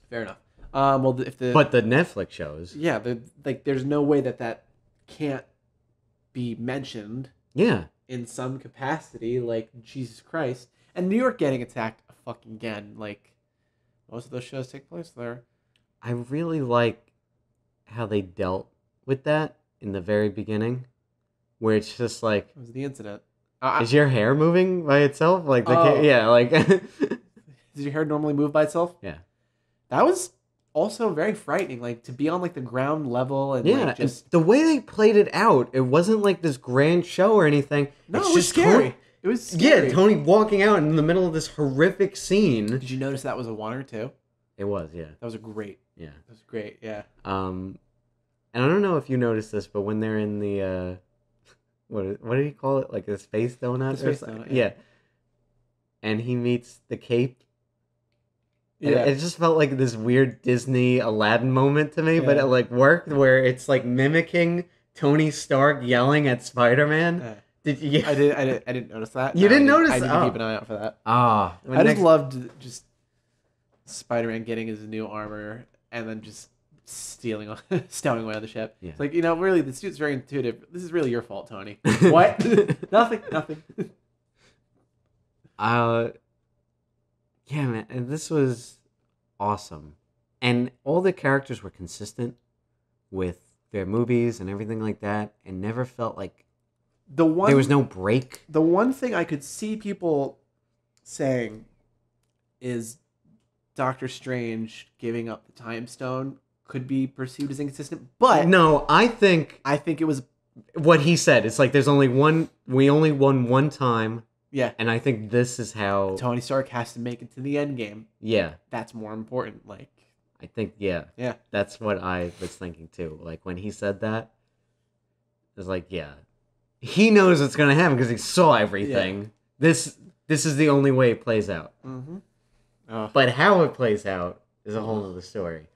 Fair enough. Well, but the Netflix shows, yeah, there's no way that can't be mentioned. Yeah. In some capacity, like Jesus Christ, and New York getting attacked fucking again. Like most of those shows take place there. I really like how they dealt with that in the very beginning, where it's just like, it was the incident. Is your hair moving by itself? Like yeah, like. Does your hair normally move by itself? Yeah. That was also very frightening, like to be on like the ground level and yeah, like, just the way they played it out, it wasn't like this grand show or anything. No, it's it was just scary. It was scary. Yeah, Tony walking out in the middle of this horrific scene. Did you notice that was a 1 or 2? It was, yeah. That was a great. Yeah. That was great, yeah. And I don't know if you noticed this, but when they're in the what did he call it? Like a space donut? The space donut, yeah. And he meets the cape. Yeah. It just felt like this weird Disney Aladdin moment to me, but it like worked where it's like mimicking Tony Stark yelling at Spider-Man. Yeah. Did you? I didn't notice that. You didn't notice? I need to keep an eye out for that. I just loved Spider-Man getting his new armor and then just stowing away on the ship. Yeah. It's like, really, the suit's very intuitive. This is really your fault, Tony. What? Nothing. Yeah, man, and this was awesome. And all the characters were consistent with their movies and everything like that, and never felt like there was no break. The one thing I could see people saying is Doctor Strange giving up the Time Stone could be perceived as inconsistent, but no, I think it was what he said. It's like there's only one. We only won one time. Yeah. And I think this is how Tony Stark has to make it to the end game. Yeah. That's more important. Like, I think, yeah. Yeah. That's what I was thinking too. Like when he said that, it was like, yeah. He knows what's going to happen because he saw everything. Yeah. This is the only way it plays out. Mm-hmm. But how it plays out is a whole other story.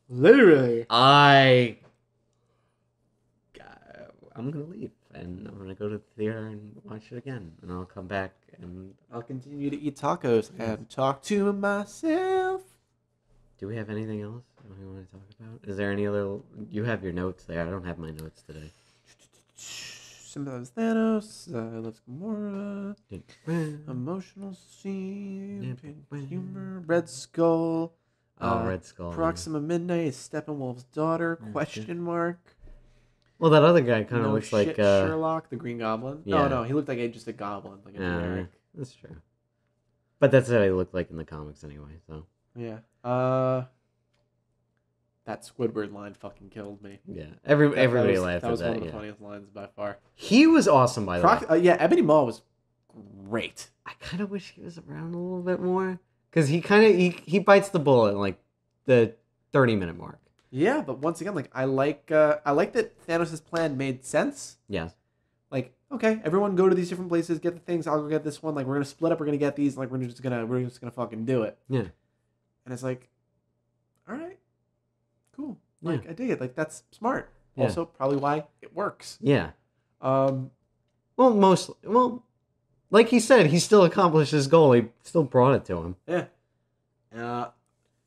Literally. I'm going to leave. And I'm going to go to the theater and watch it again. And I'll come back and I'll continue to eat tacos and talk to myself. Do we have anything else we want to talk about? Is there any other... You have your notes there. I don't have my notes today. Sympathize Thanos. Loves Gamora. Emotional scene. Humor. Red Skull. Red Skull. Proxima Midnight. Steppenwolf's daughter. Question mark. Well, that other guy kind of looks like Sherlock, the Green Goblin. Yeah. No, he looked like just a goblin, like a generic. That's true. But that's how he looked like in the comics, anyway. So yeah. That Squidward line fucking killed me. Yeah, everybody laughed at that. That was one of the funniest lines by far. He was awesome, by the way. Yeah, Ebony Maw was great. I kind of wish he was around a little bit more because he bites the bullet in like the 30-minute mark. Yeah, but once again, like I like that Thanos' plan made sense. Yes. Like, okay, everyone go to these different places, get the things. I'll go get this one. Like, we're gonna split up. We're gonna get these. Like, we're just gonna fucking do it. Yeah. And it's like, all right, cool. Like, I dig it. Like, that's smart. Yeah. Also, probably why it works. Yeah. Well, like he said, he still accomplished his goal. He still brought it to him. Yeah.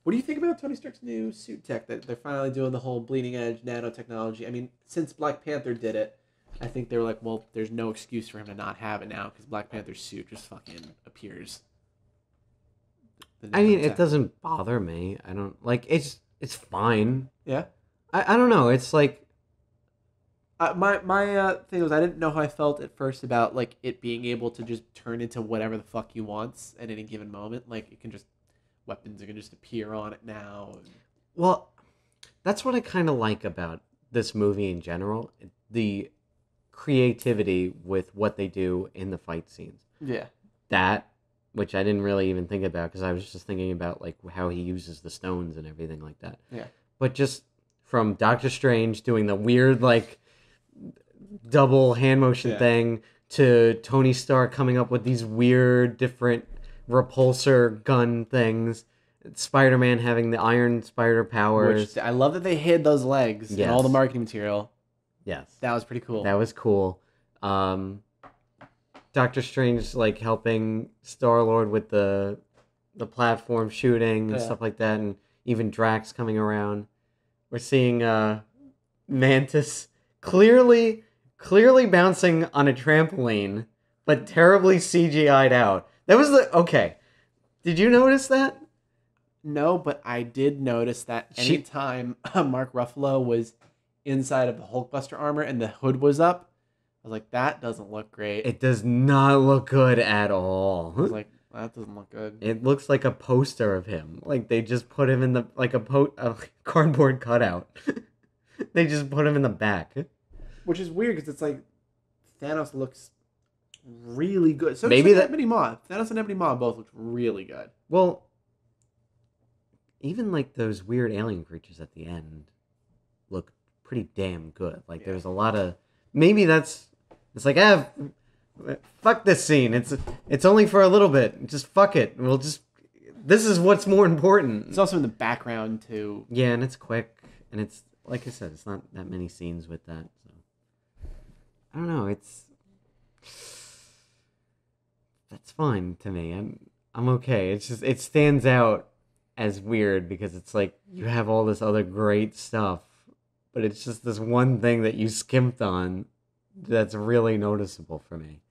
What do you think about Tony Stark's new suit tech that they're finally doing the whole bleeding edge nanotechnology? I mean, since Black Panther did it, I think they were like, well, there's no excuse for him to not have it now because Black Panther's suit just fucking appears. I mean, it doesn't bother me. I don't like it's fine. Yeah. I don't know. It's like my thing was I didn't know how I felt at first about like it being able to just turn into whatever the fuck you want at any given moment. Like it can just weapons are gonna just appear on it now. Well, that's what I kind of like about this movie in general. The creativity with what they do in the fight scenes. Yeah. That, which I didn't really even think about because I was just thinking about like how he uses the stones and everything like that. Yeah. But just from Doctor Strange doing the weird like double hand motion thing to Tony Stark coming up with these weird different repulsor gun things. Spider-Man having the Iron Spider powers. Which I love that they hid those legs in all the marketing material. Yes. That was pretty cool. That was cool. Doctor Strange like helping Star-Lord with the platform shooting and stuff like that, and even Drax coming around. We're seeing Mantis clearly bouncing on a trampoline, but terribly CGI'd out. That was okay. Did you notice that? No, but I did notice that anytime Mark Ruffalo was inside of the Hulkbuster armor and the hood was up, I was like, that doesn't look great. It does not look good at all. I was like, that doesn't look good. It looks like a poster of him. Like they just put him in the a cardboard cutout. They just put him in the back. Which is weird because it's like Thanos looks really good. So maybe that Ebony Maw. Thanos and Ebony Maw both look really good. Well, even like those weird alien creatures at the end look pretty damn good. Like there's a lot of it's like fuck this scene. It's only for a little bit. Just fuck it. This is what's more important. It's also in the background too. Yeah, and it's quick, and it's like I said, it's not that many scenes with that. So I don't know. That's fine to me. I'm okay. It's just it stands out as weird because it's like you have all this other great stuff, but it's just this one thing that you skimped on that's really noticeable for me.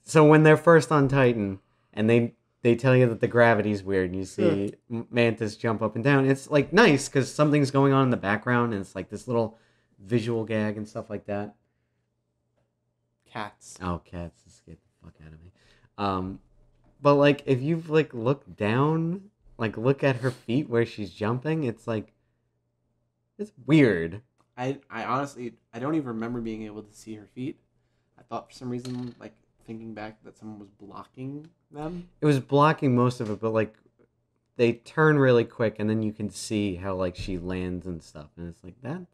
So when they're first on Titan and they tell you that the gravity's weird and you see Mantis jump up and down, it's like nice because something's going on in the background and it's like this little visual gag and stuff like that. Cats. Oh, cats scared the fuck out of me. But like if you've like looked down, like look at her feet where she's jumping, it's like it's weird. I honestly I don't even remember being able to see her feet. I thought for some reason, like thinking back, that someone was blocking them. It was blocking most of it, but like they turn really quick and then you can see how like she lands and stuff, and it's like that's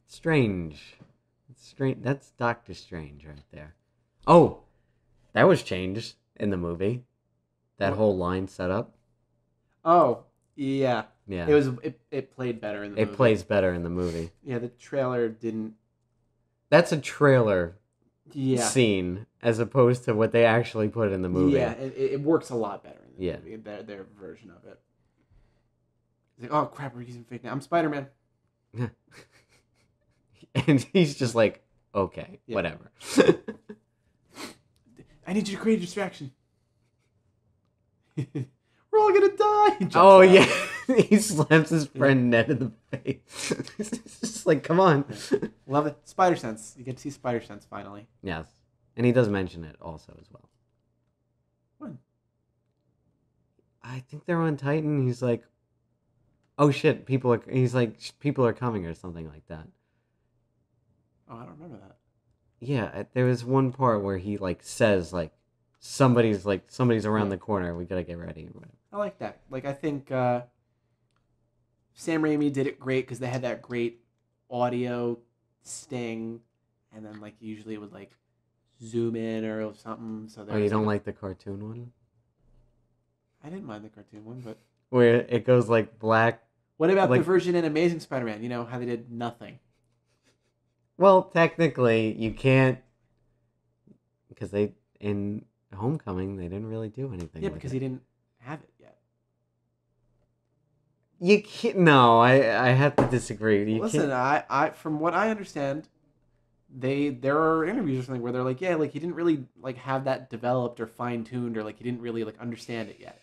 strange. It's strange. That's Doctor Strange right there. Oh, that was changed in the movie. That whole line set up. Oh, yeah. Yeah. It played better in the movie. It plays better in the movie. Yeah, the trailer didn't. That's a trailer scene as opposed to what they actually put in the movie. Yeah, it works a lot better in the movie, their version of it. It's like, oh crap, we're using fake now. I'm Spider-Man. And he's just like, okay, whatever. I need you to create a distraction. We're all gonna die. Oh yeah, he slaps his friend Ned in the face. It's just like, come on. Love it. Spider Sense. You get to see Spider Sense finally. Yes, and he does mention it also as well. When? I think they're on Titan. He's like, oh shit, people are coming or something like that. Oh, I don't remember that. Yeah, there was one part where he like says like somebody's around the corner. We gotta get ready. I like that. Like I think Sam Raimi did it great because they had that great audio sting, and then like usually it would like zoom in or something. So you don't like the cartoon one? I didn't mind the cartoon one, but where it goes like black. What about the version in Amazing Spider-Man? You know how they did nothing. Well, technically, you can't, because in Homecoming, they didn't really do anything. Yeah, because he didn't have it yet. You can't. No, I have to disagree. Listen, I from what I understand, there are interviews or something where they're like, yeah, like he didn't really like have that developed or fine tuned, or like he didn't really like understand it yet.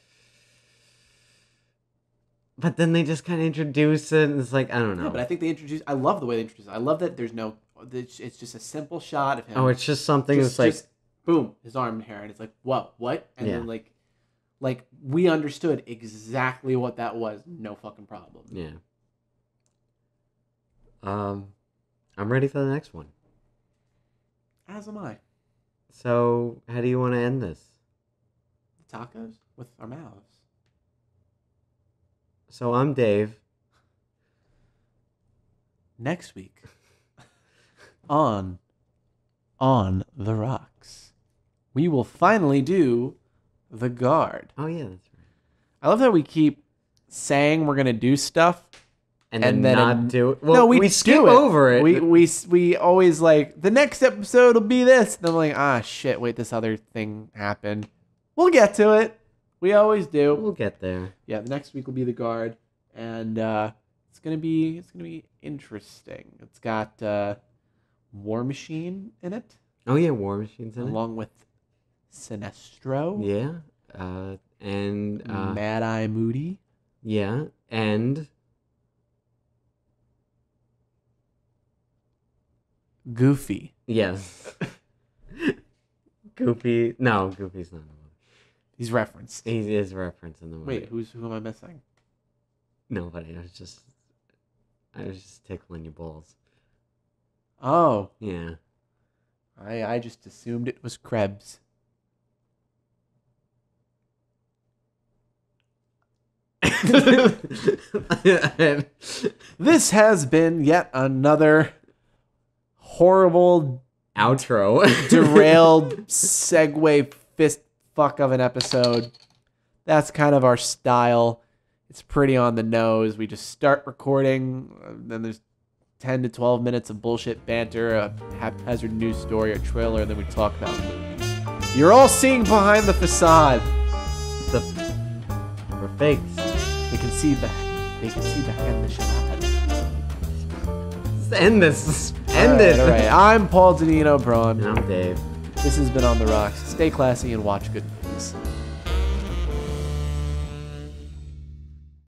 But then they just kind of introduce it, and it's like, I don't know. Yeah, but I think I love the way they introduce it. I love that it's just a simple shot of him. Oh, it's just something that's like, boom, his arm and hair, and it's like, what? And then like we understood exactly what that was, no fucking problem. Yeah. I'm ready for the next one. As am I. So, how do you want to end this? Tacos with our mouths. So I'm Dave. next week on the Rocks, we will finally do The Guard. Oh yeah, that's right. I love that we keep saying we're gonna do stuff And then not do it. Well, no, we skip do it. over it. We always like the next episode will be this. And I'm like, shit, wait, this other thing happened. We'll get to it. We always do. We'll get there. Yeah, the next week will be The Guard, and it's gonna be interesting. It's got War Machine in it. Oh yeah, War Machine's in it. Along with Sinestro. Yeah. And Mad Eye Moody. Yeah, and Goofy. yes. Goofy. No, Goofy's not in the movie. He's referenced. He is referenced in the movie. Wait, who am I missing? Nobody. I was just tickling your balls. Oh, Yeah. I just assumed it was Krebs. This has been yet another horrible, Outro. derailed, segue fist fuck of an episode. That's kind of our style. It's pretty on the nose. We just start recording, then there's 10 to 12 minutes of bullshit banter, a haphazard news story, a trailer, and then we talk about movies. You're all seeing behind the facade. We're fakes. They can see behind the facade. End this. End it. All right. I'm Paul Denino Braun. And I'm Dave. This has been On the Rocks. Stay classy and watch good movies.